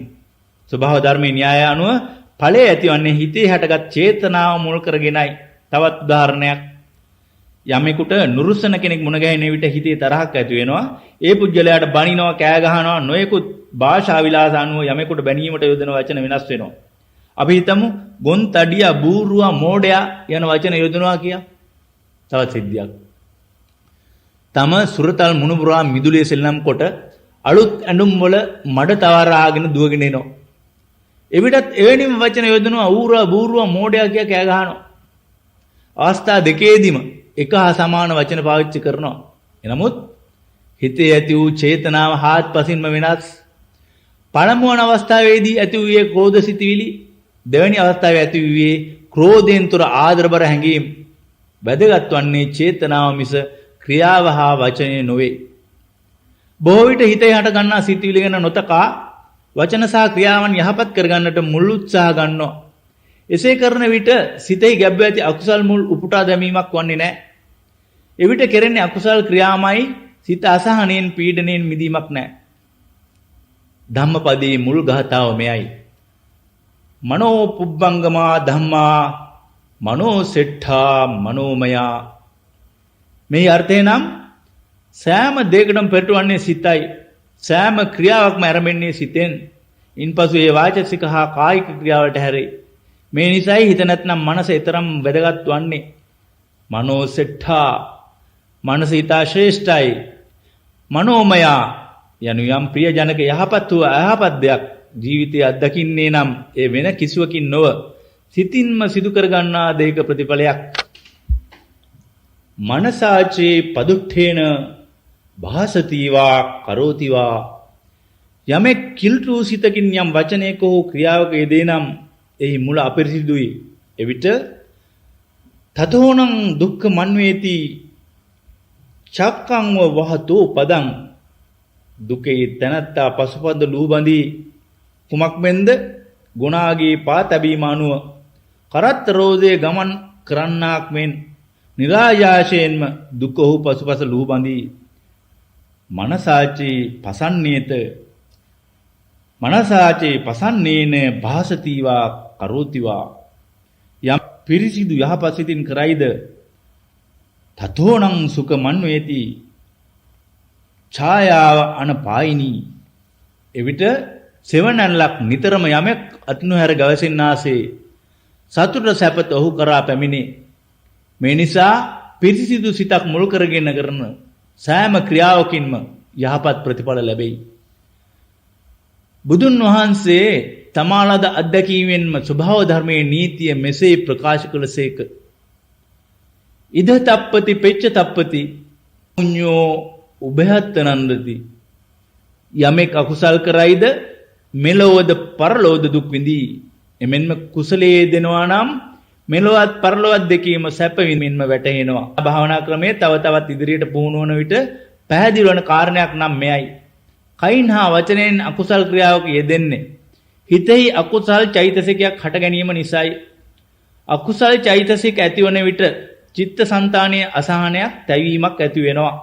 ස්වභාව ධර්මයේ න්‍යාය අනුව ඵලය ඇතිවන්නේ හිතේ හැටගත් චේතනාව මුල් කරගෙනයි. තවත් උදාහරණයක්. යමෙකුට නුරුස්සන කෙනෙක් මුණ ගැහෙන විට හිතේ තරහක් ඇති වෙනවා. ඒ පුජ්‍යලයාට බනිනවා, කෑ ගහනවා, නොයෙකුත් භාෂා විලාස අනුව යමෙකුට බැනීමට යොදන වචන වෙනස් වෙනවා. අපි හිතමු ගොන් තඩියා, බූරුවා, මෝඩයා යන වචන යොදනවා කියා. තවත් සිද්ධියක්. තම සුරතල් මුණුබුරා මිදුලේ සෙල්ලම් කොට අලුත් ඇඳුම් වල මඩ තවරාගෙන දුවගෙන එනවා. එවිටත් එවැනිම වචන යොදනවා ඌරා, බූරුවා, මෝඩයා කියා කෑ ගහනවා. අවස්ථා දෙකේදීම එක හා සමාන වචන පාවිච්චි කරනවා. එනමුත් හිතේ ඇති වූ චේතනාව හාත්පසින්ම වෙනස්. පළමුවන අවස්ථාවේදී ඇති වූයේ ක්‍රෝධ සිතිවිලි, දෙවැනි අවස්ථාවේ ඇති වූයේ ක්‍රෝධයෙන් තොර ආදරබර හැඟීම්. වැදගත් වන්නේ චේතනාව මිස ක්‍රියාව හා වචනය නොවේ. බොහෝ විට හිතේ හට ගන්නා සිතුවිලි ගැන නොතකා වචන සහ ක්‍රියාවන් යහපත් කරගන්නට මුල් උත්සාහ ගන්නවා. එසේ කරන විට සිතෙහි ගැබ්ව ඇති අකුසල් මුල් උපුටා දැමීමක් වන්නේ නැහැ. එවිට කෙරෙන්නේ අකුසල් ක්‍රියාමයි සිත අසහනෙන් පීඩණයෙන් මිදීමක් නැහැ. ධම්මපදයේ මුල් ගාථාව මෙයයි. මනෝ පුබ්බංගමා ධම්මා මනෝ සෙට්ඨා මනෝමයා. මේ අර්ථය නම් සෑම දෙයකටම පෙරටුවන්නේ සිතයි. සෑම ක්‍රියාවක්ම ආරම්භන්නේ සිතෙන්. ඉන්පසු ඒ වාචසික හා කායික ක්‍රියාවලට හැරේ. මේ නිසායි හිත නැත්නම් මනස ඊතරම් වැදගත් වන්නේ. මනෝ සෙට්ඨා මනස ඊතා ශ්‍රේෂ්ඨයි. මනෝමයා යනු යම් ප්‍රියජනක යහපත් වූ අයහපත් දෙයක් ජීවිතයේ අත්දකින්නේ නම් ඒ වෙන කිසිවකින් නොව සිතින්ම සිදු කර ගන්නා දෙයක ප්‍රතිඵලයක්. මනසාචේ පදුට්ඨේන භාසතිවා කරෝතිවා. යමෙක් කිල්ටු සිතකින් යම් වචනයක හෝ ක්‍රියාවක යෙදේ නම් එහි මුල අපිරිසිදුයි. එවිට තතෝනං දුක්ඛ මන්වේති චක්කං වහතෝ පදං. දුකේ තනත්තා පසුපද ලූබඳී කුමක් මෙන්ද ගුණාගේ පා තැබීම අනුව කරත් රෝදේ ගමන් කරන්නාක් මෙන් නිරායාශයෙන්ම දුක ඔහු පසුපස ලූබඳී. මනසාචේ පසන්නේත මනසාචේ පසන්නේන භාසතිවා කරෝතිවා. යම් පිරිසිදු යහපත් සිතින් කරයිද තතෝනං සුඛ මන්වේති ඡායාව අනපායිනී. එවිට සෙවණැල්ලක් නිතරම යමෙක් අත්නොහැර ගවසෙන්නාසේ සතුට සැපත ඔහු කරා පැමිණේ. මේ නිසා පිරිසිදු සිතක් මුල් කරගෙන කරන සෑම ක්‍රියාවකින්ම යහපත් ප්‍රතිඵල ලැබෙයි. බුදුන් වහන්සේ තමාලද අත්දැකීමෙන්ම ස්වභාව ධර්මයේ නීතිය මෙසේ ප්‍රකාශ කළසේක. ඉද තප්පති පෙච්ච තප්පති පුඤ්ඤෝ උභයත්ත නන්දති. යමෙක් අකුසල් කරයිද මෙලොවද පරලොවද දුක් විඳී. එමෙන්ම කුසලයේ දෙනවා නම් මෙලොවත් පරලොවත් දෙකීම සැප විඳින්ම වැටහෙනවා. භාවනා ක්‍රමයේ තව තවත් ඉදිරියට පුහුණු වන විට පැහැදිලි වන කාරණයක් නම් මෙයයි. කයින් හා වචනයෙන් අකුසල් ක්‍රියාවක යෙදෙන්නේ හිතෙහි අකුසල් චෛතසිකයක් හට ගැනීම නිසායි. අකුසල් චෛතසික ඇතිවන විට චිත්තසංතානයේ අසහනයක් තැවීමක් ඇති වෙනවා.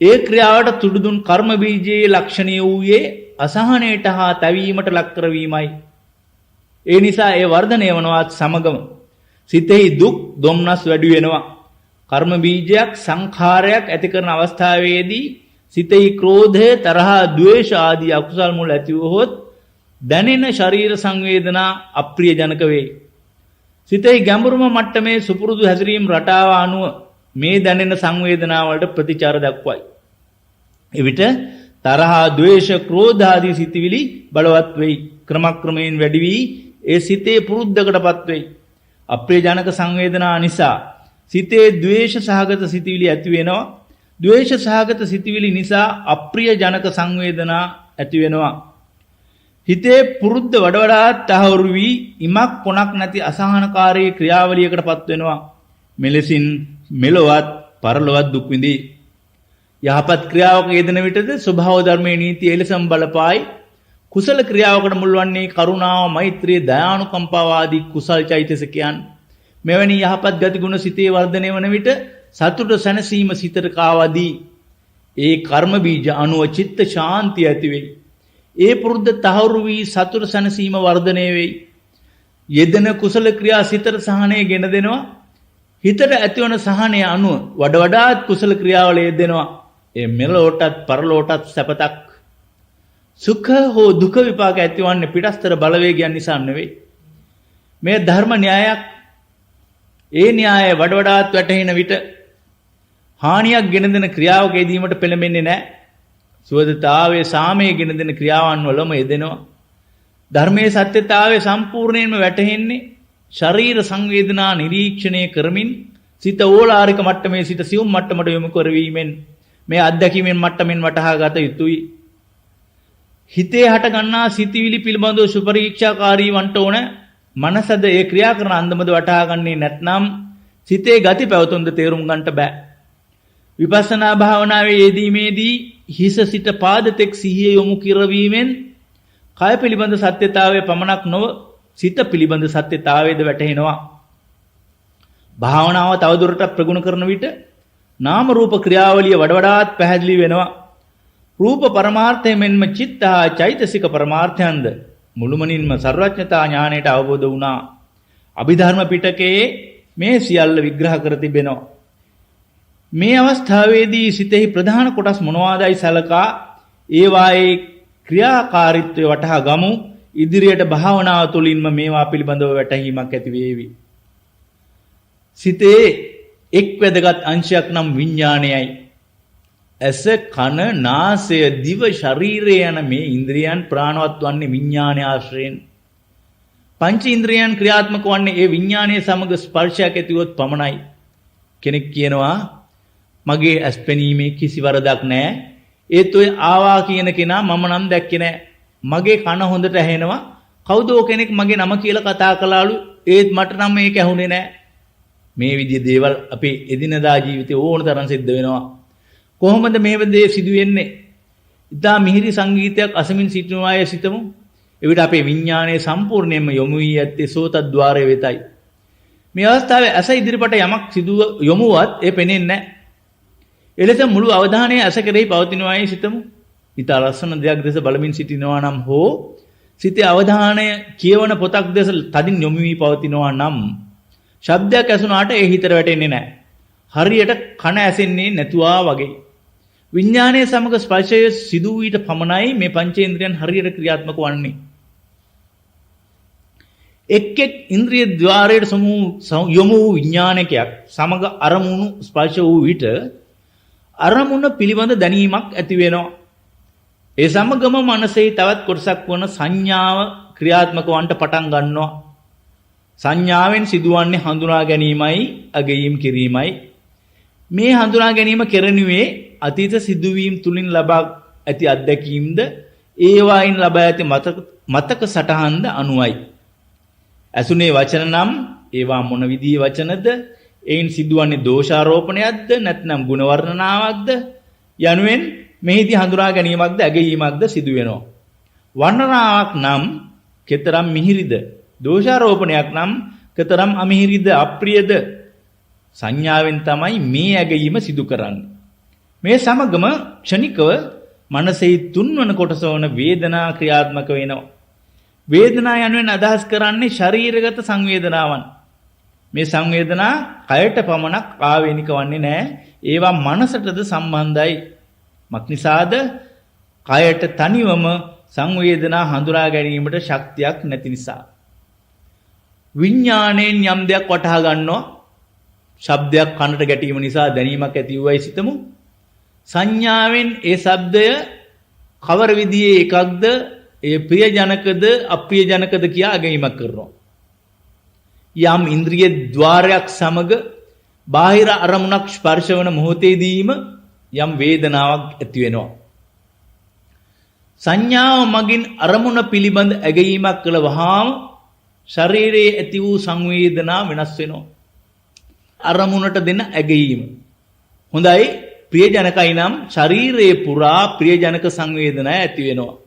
ඒ ක්‍රියාවට තුඩුදුන් කර්ම බීජයේ ලක්ෂණය වූයේ අසහනයට හා තැවීමට ලක් කරවීමයි. ඒ නිසා ඒ වර්ධනය වනවත් සමගම සිතෙහි දුක් දුම්නස් වැඩි වෙනවා. කර්ම බීජයක් සංඛාරයක් ඇති කරන අවස්ථාවේදී සිතෙහි ක්‍රෝධය, තරහ, ද්වේෂ ආදී අකුසල් මුල් ඇති වූහොත් දැනෙන ශරීර සංවේදනා අප්‍රිය ජනක වේ. සිතෙහි ගැඹුරුම මට්ටමේ සුපුරුදු හැසිරීම් රටාව අනුව මේ දැනෙන සංවේදනා වලට ප්‍රතිචාර දක්වයි. එවිට තරහ, ද්වේෂ, ක්‍රෝධ ආදී සිතිවිලි බලවත් වෙයි. ක්‍රමක්‍රමයෙන් වැඩි වී ඒ සිතේ පුරුද්දකටපත් වෙයි. අප්‍රිය ජනක සංවේදනා නිසා සිතේ ද්වේෂ සහගත සිතිවිලි ඇති වෙනවා. ද්වේෂ සහගත සිතිවිලි නිසා අප්‍රිය ජනක සංවේදනා ඇති වෙනවා. හිතේ පුරුද්ද වඩ වඩාත් තහවුරු වී ඉමක් පොණක් නැති අසහනකාරී ක්‍රියාවලියකටපත් වෙනවා. මෙලෙසින් මෙලොවත් පරලොවත් දුක් විඳී. යහපත් ක්‍රියාවක යෙදෙන විටද ස්වභාව ධර්මයේ නීතිය එලෙසම බලපායි. කුසල ක්‍රියාවකට මුල් වන්නේ කරුණාව, මෛත්‍රිය, දයානුකම්පාව ආදී කුසල් චෛතසිකයන්. මෙවැනි යහපත් ගති ගුණ සිතේ වර්ධනය වන විට සතුට සැනසීම සිතට කාවදී. ඒ කර්ම බීජ අනුව චිත්ත ශාන්තිය ඇති වෙයි. ඒ පුරුද්ද තහවුරු වී සතුට සැනසීම වර්ධනය වෙයි. යෙදෙන කුසල ක්‍රියා සිතට සහනය ගෙන දෙනවා. හිතට ඇතිවන සහනය අනුව වඩ වඩාත් කුසල ක්‍රියාවල යෙදෙනවා. ඒ මෙලොවටත් පරලොවටත් සැපතක්. සුඛ හෝ දුක විපාක ඇතිවන්නේ පිටස්තර බලවේගයන් නිසා නෙවෙයි. මේ ධර්ම න්‍යායක්. ඒ න්‍යාය වඩ වඩාත් වැටහෙන විට හානියක් ගෙන දෙන ක්‍රියාවක යෙදීමට පෙළඹෙන්නේ නැහැ. සුවදතාවයේ සාමයේ ගෙන දෙන ක්‍රියාවන් වලම යෙදෙනවා. ධර්මයේ සත්‍යතාවය සම්පූර්ණයෙන්ම වැටහෙන්නේ ශරීර සංවේදනා නිරීක්ෂණය කරමින් සිත ඕලාරික මට්ටමේ සිට සියුම් මට්ටමට යොමු කරවීමෙන් මේ අත්දැකීමෙන් මට්ටමින් වටහා ගත යුතුයි. හිතේ හට ගන්නා සිතිවිලි පිළිබඳව සුපරීක්ෂාකාරී වන්ට ඕන. මනසද ඒ ක්‍රියා කරන අන්දමද වටහා ගන්නේ නැත්නම් සිතේ ගති පැවතුම්ද තේරුම් ගන්නට බෑ. විපස්සනා භාවනාවේ යෙදීමේදී හිස සිට පාද තෙක් සිහිය යොමු කරවීමෙන් කය පිළිබඳ සත්‍යතාවයේ පමණක් නොව සිත පිළිබඳ සත්‍යතාවයේද වැටහෙනවා. භාවනාව තවදුරටත් ප්‍රගුණ කරන විට නාම රූප ක්‍රියාවලිය වඩාත් පැහැදිලි වෙනවා. රූප පරමාර්ථය මෙන්ම චිත්ත හා චෛතසික පරමාර්ථයන්ද මුළුමනින්ම සර්වඥතා ඥාණයට අවබෝධ වුණා. අභිධර්ම පිටකයේ මේ සියල්ල විග්‍රහ කර තිබෙනවා. මේ අවස්ථාවේදී සිතෙහි ප්‍රධාන කොටස් මොනවාදයි සලකා ඒවායේ ක්‍රියාකාරීත්වය වටහා ගමු. ඉදිරියට භාවනාව තුළින්ම මේවා පිළිබඳව වැටහීමක් ඇති වේවි. සිතේ එක් වැදගත් අංශයක් නම් විඥානයයි. ඇස, කන, නාසය, දිව, ශරීරය යන මේ ඉන්ද්‍රියයන් ප්‍රාණවත් වන්නේ විඥානය ආශ්‍රයෙන්. පංච ඉන්ද්‍රියයන් ක්‍රියාත්මක වන්නේ ඒ විඥානයේ සමග ස්පර්ශයක් ඇතිවොත් පමණයි. කෙනෙක් කියනවා මගේ ඇස් පෙනීමේ කිසි වරදක් නැහැ. ඒත් ඔය ආවා කියන කෙනා මම නම් දැක්කේ නැහැ. මගේ කන හොඳට ඇහෙනවා. කවුදෝ කෙනෙක් මගේ නම කියලා කතා කළාලු. ඒත් මට නම් මේක ඇහුනේ නැහැ. මේ විදිහේ දේවල් අපේ එදිනදා ජීවිතේ ඕන තරම් සිද්ධ වෙනවා. කොහොමද මේ දේ සිදු වෙන්නේ? ඉතා මිහිරි සංගීතයක් අසමින් සිටින අය සිතමු. එවිට අපේ විඥානයේ සම්පූර්ණයෙන්ම යොමු වී ඇත්තේ සෝතද්්වාරය වෙතයි. මේ අවස්ථාවේ ඇස ඉදිරිපට යමක් යොමුවත් ඒ පෙනෙන්නේ නැහැ. එලෙස මුළු අවධානය ඇස කෙරෙහි පවතිනවායි සිතමු. ඉතා ලස්සන දෙයක් දෙස බලමින් සිටිනවා නම් හෝ සිතේ අවධානය කියවන පොතක් දෙස තදින් යොමු වී පවතිනවා නම් ශබ්දයක් ඇසුණාට ඒ හිතට වැටෙන්නේ නැහැ. හරියට කන ඇසෙන්නේ නැතුවා වගේ. විඥානයේ සමග ස්පර්ශය සිදු වීට පමණයි මේ පංචේන්ද්‍රයන් හරියට ක්‍රියාත්මක වන්නේ. එක් එක් ඉන්ද්‍රිය ద్వාරයට යොමු වූ විඥානකයක් සමග අරමුණු ස්පර්ශ වූ විට අරමුණ පිළිබඳ දැනීමක් ඇති වෙනවා. ඒ සමගම මනසේ තවත් කොටසක් වන සංඥාව ක්‍රියාත්මක වන්නට පටන් ගන්නවා. සංඥාවෙන් සිදුවන්නේ හඳුනා ගැනීමයි අගයීම් කිරීමයි. මේ හඳුනා ගැනීම කෙරෙනුවේ අතීත සිදුවීම් තුලින් ලබා ඇති අත්දැකීම්ද ඒවායින් ලබා ඇති මතක සටහන්ද අනුවයි. ඇසුනේ වචන නම් ඒවා මොන විදිහේ වචනද? එයින් සිදුවන්නේ දෝෂාරෝපණයක්ද නැත්නම් ගුණ වර්ණනාවක්ද යනුවෙන් මෙහිදී හඳුනා ගැනීමක්ද ඇගීමක්ද සිදු වෙනවා. වර්ණනාවක් නම් කෙතරම් මිහිරිද? දෝෂාරෝපණයක් නම් කෙතරම් අමිහිරිද අප්‍රියද? සංඥාවෙන් තමයි මේ ඇගීම සිදු කරන්නේ. මේ සමගම ක්ෂණිකව මනසේ තුන්වන කොටස වන වේදනා ක්‍රියාත්මක වෙනවා. වේදනා යනුවෙන් අදහස් කරන්නේ ශරීරගත සංවේදනාවන්. මේ සංවේදනා කයට පමණක් ආවේනික වන්නේ නැහැ. ඒවා මනසටද සම්බන්ධයි. මක්නිසාද කයට තනිවම සංවේදනා හඳුනා ගැනීමට ශක්තියක් නැති නිසා. විඥාණයෙන් යම් දෙයක් වටහා ගන්නවා. ශබ්දයක් කනට ගැටීම නිසා දැනීමක් ඇති වූවයි සිතමු. සංඥාවෙන් ඒ ශබ්දය කවර විදිහේ එකක්ද, ඒ ප්‍රියජනකද අප්‍රියජනකද කියා අගීමක් කරනවා. යම් ඉන්ද්‍රිය ద్వාරයක් සමග බාහිර අරමුණක් ස්පර්ශ වන මොහොතේදීම යම් වේදනාවක් ඇති වෙනවා. සංඥාව මගින් අරමුණ පිළිබඳ ඇගීමක් කළ වහාම ශරීරයේ ඇති වූ සංවේදනා වෙනස් වෙනවා. අරමුණට දෙන ඇගීම. හොඳයි, ප්‍රියජනකයි නම් ශරීරයේ පුරා ප්‍රියජනක සංවේදනා ඇති වෙනවා.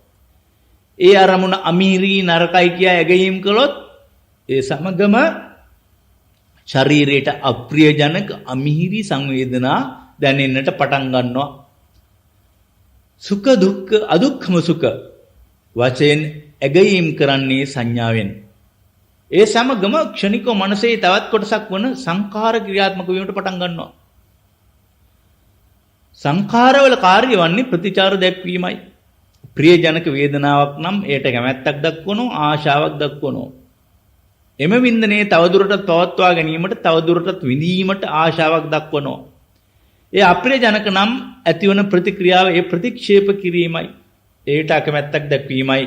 ඒ අරමුණ අමිහිරි නරකයි කියා ඇගීම් කළොත් ඒ සමගම ශරීරයට අප්‍රියජනක අමිහිරි සංවේදනා දැනෙන්නට පටන් ගන්නවා. සුඛ දුක්ඛ අදුක්ඛම සුඛ වශයෙන් ඇගීම් කරන්නේ සංඥාවෙන්. ඒ සමගම ක්ෂණිකව මනසේ තවත් කොටසක් වන සංඛාර ක්‍රියාත්මක වීමට පටන් ගන්නවා. සංඛාරවල කාර්ය වන්නේ ප්‍රතිචාර දැක්වීමයි. ප්‍රියජනක වේදනාවක් නම් ඒට කැමැත්තක් දක්වනවා, ආශාවක් දක්වනවා. එම වින්දනයේ තවදුරටත් පවත්වා ගැනීමට තවදුරටත් විඳීමට ආශාවක් දක්වනවා. ඒ අප්‍රියජනක නම් ඇතිවන ප්‍රතික්‍රියාව ඒ ප්‍රතික්ෂේප කිරීමයි. ඒට අකමැත්තක් දක්වීමයි.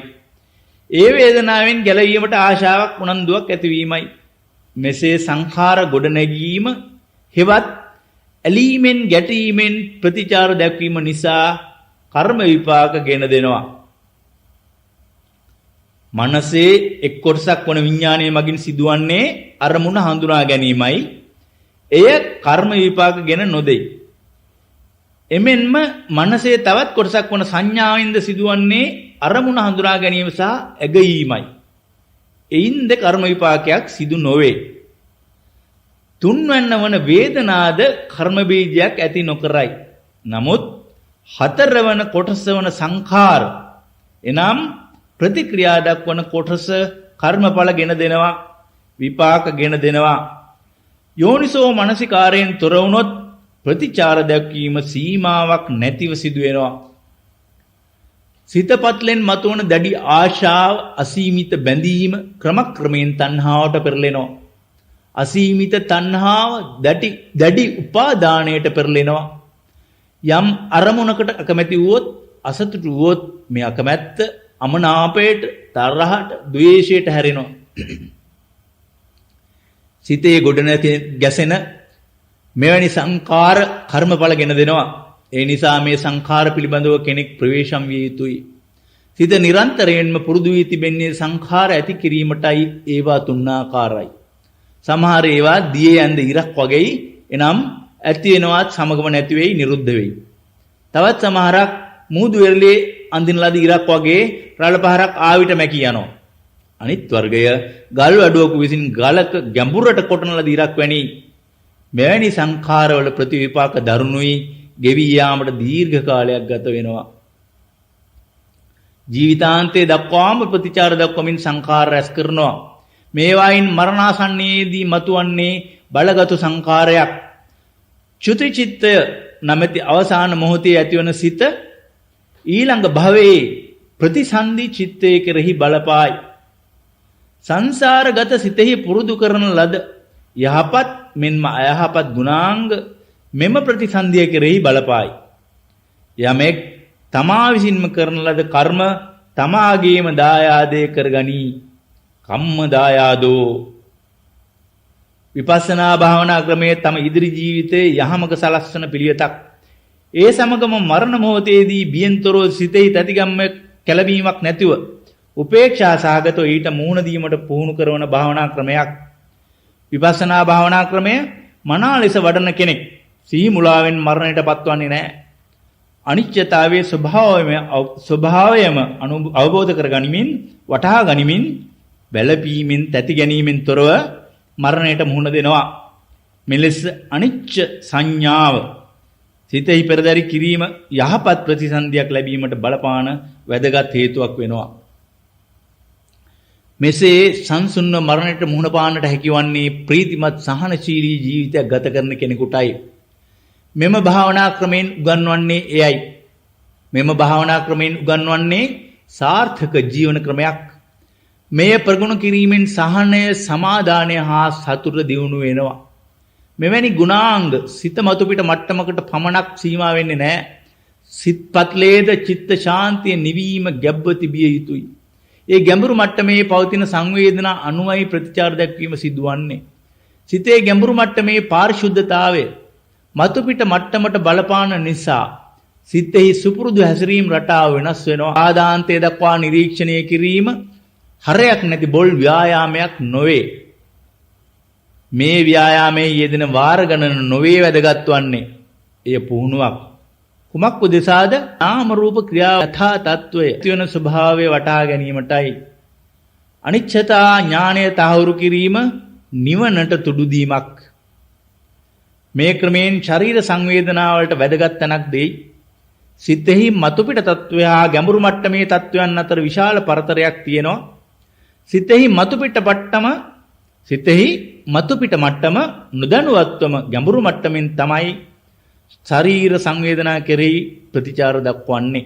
ඒ වේදනාවෙන් ගැලවීමට ආශාවක් උනන්දුවක් ඇතිවීමයි. මෙසේ සංඛාර ගොඩනැගීම හෙවත් ඇලීමෙන් ගැටීමෙන් ප්‍රතිචාර දැක්වීම නිසා කර්ම විපාක ගෙන දෙනවා. මනසේ එක් කොටසක් වන විඥානයේ මගින් සිදුවන්නේ අරමුණ හඳුනා ගැනීමයි. එය කර්ම විපාක ගෙන නොදෙයි. එමෙන්ම මනසේ තවත් කොටසක් වන සංඥාවෙන්ද සිදුවන්නේ අරමුණ හඳුනා ගැනීම සහ ඇගීමයි. එයින්ද කර්ම විපාකයක් සිදු නොවේ. තුන්වැන්න වන වේදනාද කර්ම බීජයක් ඇති නොකරයි. නමුත් හතරවන කොටස වන සංඛාර එනම් ප්‍රතික්‍රියා දක්වන කොටස කර්මඵල ගෙන දෙනවා, විපාක ගෙන දෙනවා. යෝනිසෝ මනසිකාරයෙන් තොර වුණොත් ප්‍රතිචාර දැක්වීම සීමාවක් නැතිව සිදු වෙනවා. සිතපත්ලෙන් මතුවන දැඩි ආශාව, අසීමිත බැඳීම ක්‍රමක්‍රමයෙන් තණ්හාවට පෙරලෙනවා. අසීමිත තණ්හාව දැඩි උපාදානයට පෙරලෙනවා. යම් අරමුණකට අකමැති වුවොත්, අසතුටු වුවොත් මේ අකමැත්ත අමනාපයට, තරහට, ද්වේෂයට හැරෙනවා. සිතේ ගොඩනැති ගැසෙන මෙවැනි සංඛාර කර්මඵල ගෙන දෙනවා. ඒ නිසා මේ සංඛාර පිළිබඳව කෙනෙක් ප්‍රවේශම් විය යුතුයි. සිත නිරන්තරයෙන්ම පුරුදු වී තිබෙන්නේ සංඛාර ඇති කිරීමටයි. ඒවා තුන්ආකාරයි. සමහර ඒවා දියේ ඇඳ ඉරක් වගේයි. එනම් ඇති වෙනවත් සමගම නැති වෙයි, නිරුද්ධ වෙයි. තවත් සමහරක් මූදු වෙරළේ අඳින ලද ඉරක් වගේ රළ පහරක් ආවිත මැකී යනවා. අනිත් වර්ගය ගල් වඩුවක විසින් ගලක ගැඹුරට කොටන ලද ඉරක් වැනි. මෙවැනි සංඛාරවල ප්‍රතිවිපාක දරුණුයි, ගෙවි යාමට දීර්ඝ කාලයක් ගත වෙනවා. ජීවිතාන්තයේ දක්වාම ප්‍රතිචාර දක්වමින් සංඛාර රැස් කරනවා. මේවායින් මරණාසන්නයේදී මතුවන්නේ බලගත් සංඛාරයක්. චුතිචිත්තය නැමැති අවසාන මොහොතේ ඇතිවන සිත ඊළඟ භවයේ ප්‍රතිසන්දි චිත්තයේ කෙරෙහි බලපායි. සංසාරගත සිතෙහි පුරුදු කරන ලද යහපත් මෙන්ම අයහපත් ගුණාංග මෙම ප්‍රතිසන්දිය කෙරෙහි බලපායි. යමෙක් තමා විසින්ම කරන ලද කර්ම තමාගේම දායාදේ කරගනී. කම්ම දායාදෝ. විපස්සනා භාවනා ක්‍රමයේ තම ඉදිරි ජීවිතයේ යහමඟ සලස්වන පිළිවෙතක්. ඒ සමගම මරණ මොහොතේදී බියෙන්තරෝ සිතෙහි තැතිගම්ම කැළවීමක් නැතිව උපේක්ෂා සහගතව ඊට මූණ දීමට පුහුණු කරන භාවනා ක්‍රමයක්. විපස්සනා භාවනා ක්‍රමය මනා ලෙස වඩන කෙනෙක් සිහි මුලාවෙන් මරණයට පත්වන්නේ නැහැ. අනිත්‍යතාවයේ ස්වභාවයම අවබෝධ කර ගනිමින්, වටහා ගනිමින්, වැළපීමෙන්, තැති ගැනීමෙන් තොරව මරණයට මුහුණ දෙනවා. මෙලෙස අනිච්ච සංඥාව සිතෙහි පෙරදරි කිරීම යහපත් ප්‍රතිසන්දියක් ලැබීමට බලපාන වැදගත් හේතුවක් වෙනවා. මෙසේ සංසුන්ව මරණයට මුහුණ පාන්නට හැකිවන්නේ ප්‍රීතිමත් සහනශීලී ජීවිතයක් ගත කරන කෙනෙකුටයි. මෙම භාවනා ක්‍රමයෙන් උගන්වන්නේ එයයි. මෙම භාවනා ක්‍රමයෙන් උගන්වන්නේ සාර්ථක ජීවන ක්‍රමයක්. මෙය ප්‍රගුණ කිරීමෙන් සහනය, සමාදානය හා සතුට දියුණු වෙනවා. මෙවැනි ගුණාංග සිත මතුපිට මට්ටමකට පමණක් සීමා වෙන්නේ නැහැ. සිත්පත්ලේද චිත්ත ශාන්තිය නිවීම ගැබ්ව තිබිය යුතුයි. ඒ ගැඹුරු මට්ටමේ පවතින සංවේදනා අනුවයි ප්‍රතිචාර දැක්වීම සිදුවන්නේ. සිතේ ගැඹුරු මට්ටමේ පාරිශුද්ධතාවය මතුපිට මට්ටමට බලපාන නිසා සිතෙහි සුපුරුදු හැසිරීම් රටාව වෙනස් වෙනවා. ආදාන්තය දක්වා නිරීක්ෂණය කිරීම හරයක් නැති බොල් ව්‍යායාමයක් නොවේ. මේ ව්‍යායාමයේ යෙදෙන වාර ගණන නොවේ වැදගත් වන්නේ. එය පුහුණුවක්. කුමක් උදෙසාද? නාම රූප ක්‍රියා යථා තත්වය තියෙන ස්වභාවය වටහා ගැනීමටයි. අනිච්චතා ඥානය තහවුරු කිරීම නිවනට තුඩු දීමක්. මේ ක්‍රමයෙන් ශරීර සංවේදනාවලට වැදගත් තැනක් දෙයි. සිතෙහි මතුපිට තත්වය හා ගැඹුරු මට්ටමේ තත්වයන් අතර විශාල පරතරයක් තියෙනවා. සිතෙහි මතුපිට මට්ටම නොදැනුවත්වම ගැඹුරු මට්ටමින් තමයි ශරීර සංවේදනා කෙරෙහි ප්‍රතිචාර දක්වන්නේ.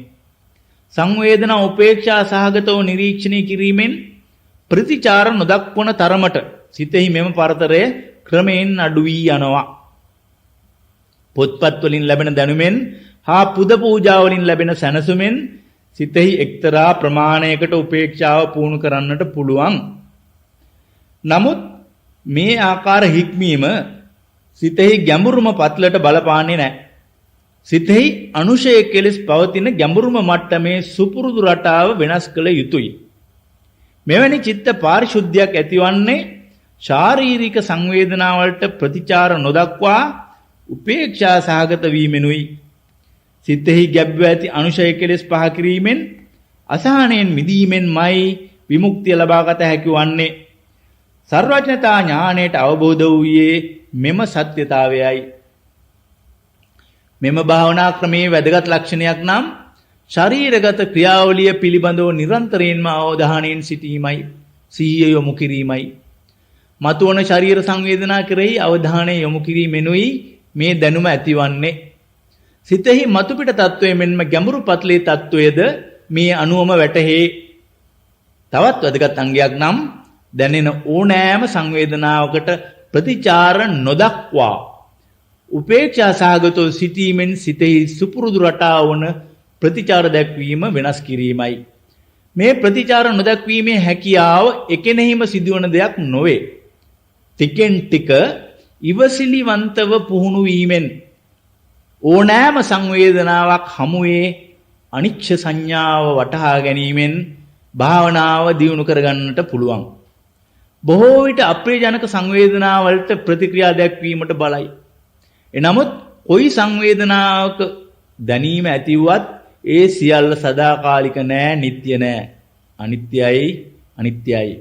සංවේදනා උපේක්ෂා සහගතව නිරීක්ෂණය කිරීමෙන් ප්‍රතිචාර නොදක්වන තරමට සිතෙහි මෙම පරතරය ක්‍රමයෙන් අඩු වී යනවා. පොත්පත් වලින් ලැබෙන දැනුමෙන් හා පුද පූජා වලින් ලැබෙන සැනසුමෙන් සිතෙහි එක්තරා ප්‍රමාණයකට උපේක්ෂාව පුහුණු කරන්නට පුළුවන්. නමුත් මේ ආකාර හික්මීම සිතෙහි ගැඹුරුම පත්ලට බලපාන්නේ නැහැ. සිතෙහි අනුශය කෙලෙස් පවතින ගැඹුරුම මට්ටමේ සුපුරුදු රටාව වෙනස් කළ යුතුය. මෙවැනි චිත්ත පාරිශුද්ධියක් ඇතිවන්නේ ශාරීරික සංවේදනාවලට ප්‍රතිචාර නොදක්වා උපේක්ෂා සහගත වීමෙනුයි. සිතෙහි ගැබ්ව ඇති අනුශය කෙලෙස් පහ කිරීමෙන් අසහනයෙන් මිදීමෙන්මයි විමුක්තිය ලබාගත හැකි වන්නේ. සර්වඥතා ඥාණයට අවබෝධ වූයේ මෙම සත්‍යතාවයයි. මෙම භාවනා ක්‍රමයේ වැදගත් ලක්ෂණයක් නම් ශරීරගත ක්‍රියාවලිය පිළිබඳව නිරන්තරයෙන්ම අවධානයෙන් සිටීමයි, සිහිය යොමු කිරීමයි. මතුවන ශරීර සංවේදනා කෙරෙහි අවධානය යොමු කිරීමෙනුයි මේ දැනුම ඇතිවන්නේ. සිතෙහි මතුපිට තත්වයේ මෙන්ම ගැඹුරු පත්ලේ තත්වයේද මේ අනුවම වැටහේ. තවත් වැදගත් අංගයක් නම් දැනෙන ඕනෑම සංවේදනාවකට ප්‍රතිචාර නොදක්වා උපේක්ෂා සහගතව සිටීමෙන් සිතෙහි සුපුරුදු රටාව වන ප්‍රතිචාර දැක්වීම වෙනස් කිරීමයි. මේ ප්‍රතිචාර නොදක්වීමේ හැකියාව එකෙනෙහිම සිදුවන දෙයක් නොවේ. ටිකෙන් ටික ඉවසිලිවන්තව පුහුණු වීමෙන් ඕනෑම සංවේදනාවක් හමුවේ අනිච්ච සංඥාව වටහා ගැනීමෙන් භාවනාව දියුණු කරගන්නට පුළුවන්. බොහෝ විට අප්‍රියජනක සංවේදනාවලට ප්‍රතික්‍රියා දැක්වීමට බලයි. එනමුත් කොයි සංවේදනාවක දැනීම ඇතිවුවත් ඒ සියල්ල සදාකාලික නෑ, නිට්ටය නෑ. අනිත්‍යයි, අනිත්‍යයි.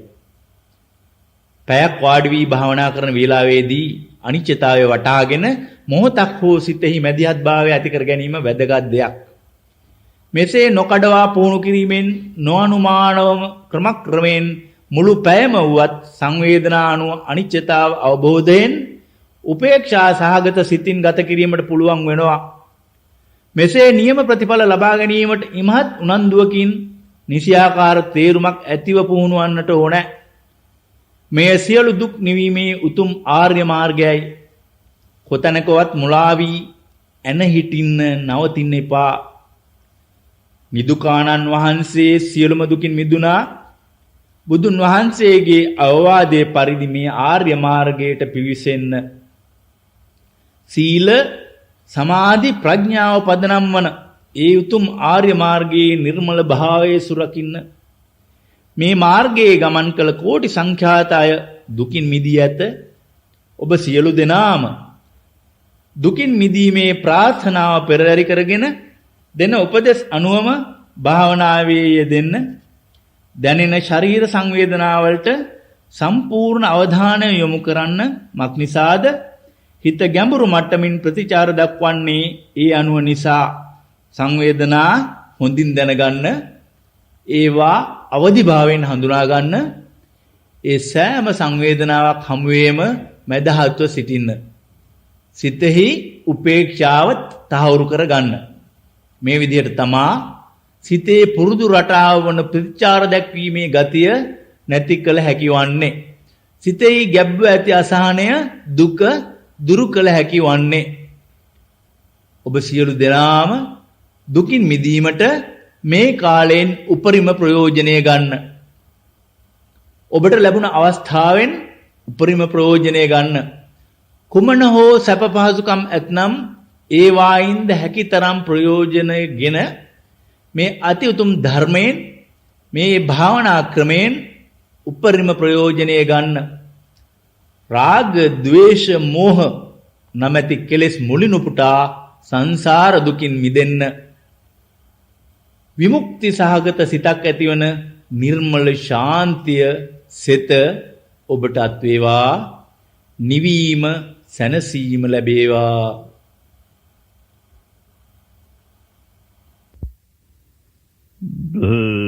පැයක් වාඩි වී භාවනා කරන වේලාවේදී අනිත්‍යතාවය වටහාගෙන මොහොතක් හෝ සිතෙහි මැදිහත් භාවය ඇති කර ගැනීම වැදගත් දෙයක්. මෙසේ නොකඩවා පුහුණු කිරීමෙන් නොඅනුමානවම ක්‍රමක්‍රමයෙන් මුළු පැයම වුවත් සංවේදනා අනුව අනිත්‍යතාව අවබෝධයෙන් උපේක්ෂා සහගත සිතින් ගත කිරීමට පුළුවන් වෙනවා. මෙසේ නියම ප්‍රතිඵල ලබා ගැනීමට ඉමහත් උනන්දුවකින් නිසියාකාර තේරුමක් ඇතිව පුහුණු වන්නට ඕන. මේ සියලු දුක් නිවීමේ උතුම් ආර්ය මාර්ගයයි. කොතැනකවත් මුලා වී ඇන හිටින්න නවතින්න එපා. නිදුකානන් වහන්සේ සියලුම දුකින් මිදුණා. බුදුන් වහන්සේගේ අවවාදයේ පරිදි මේ ආර්ය මාර්ගයට පිවිසෙන්න. සීල සමාධි ප්‍රඥාව පදනම් වන ඒ උතුම් ආර්ය මාර්ගයේ නිර්මල භාවයේ සුරකින්න. මේ මාර්ගයේ ගමන් කළ කෝටි සංඛ්‍යාත අය දුකින් මිදී ඇත. ඔබ සියලු දෙනාම දුකින් මිදීමේ ප්‍රාර්ථනාව පෙරදරි කරගෙන දෙන උපදෙස් අනුවම භාවනාවේ යෙදෙන්න. දැනෙන ශරීර සංවේදනාවලට සම්පූර්ණ අවධානය යොමු කරන්න. මක්නිසාද හිත ගැඹුරු මට්ටමින් ප්‍රතිචාර දක්වන්නේ ඒ අනුව නිසා. සංවේදනා හොඳින් දැනගන්න, ඒවා අවදිභාවයෙන් හඳුනා ගන්න, ඒ සෑම සංවේදනාවක් හමුවේම මැදහත්ව සිටින්න. සිතෙහි උපේක්ෂාව තහවුරු කරගන්න. මේ විදිහට තමා සිතේ පුරුදු රටාව වන ප්‍රතිචාර දැක්වීමේ ගතිය නැති කළ හැකි වන්නේ. සිතෙහි ගැබ්ව ඇති අසහනය, දුක දුරු කළ හැකි වන්නේ. ඔබ සියලු දෙනාම දුකින් මිදීමට මේ කාලයෙන් උපරිම ප්‍රයෝජනය ගන්න. ඔබට ලැබුණ අවස්ථාවෙන් උපරිම ප්‍රයෝජනය ගන්න. කුමන හෝ සැප පහසුකම් ඇතනම් ඒ වායින්ද හැකිතරම් ප්‍රයෝජනගෙන මේ අති උතුම් ධර්මයෙන්, මේ භාවනා ක්‍රමයෙන් උපරිම ප්‍රයෝජනය ගන්න. රාග, ද්වේෂ, මෝහ නැමැති කෙලෙස් මුලින් උපුටා සංසාර දුකින් මිදෙන්න. විමුක්ති සහගත සිතක් ඇතිවන නිර්මල ශාන්තිය සිත ඔබට අත් වේවා. නිවීම, සැනසීම ලැබේවා. Boo.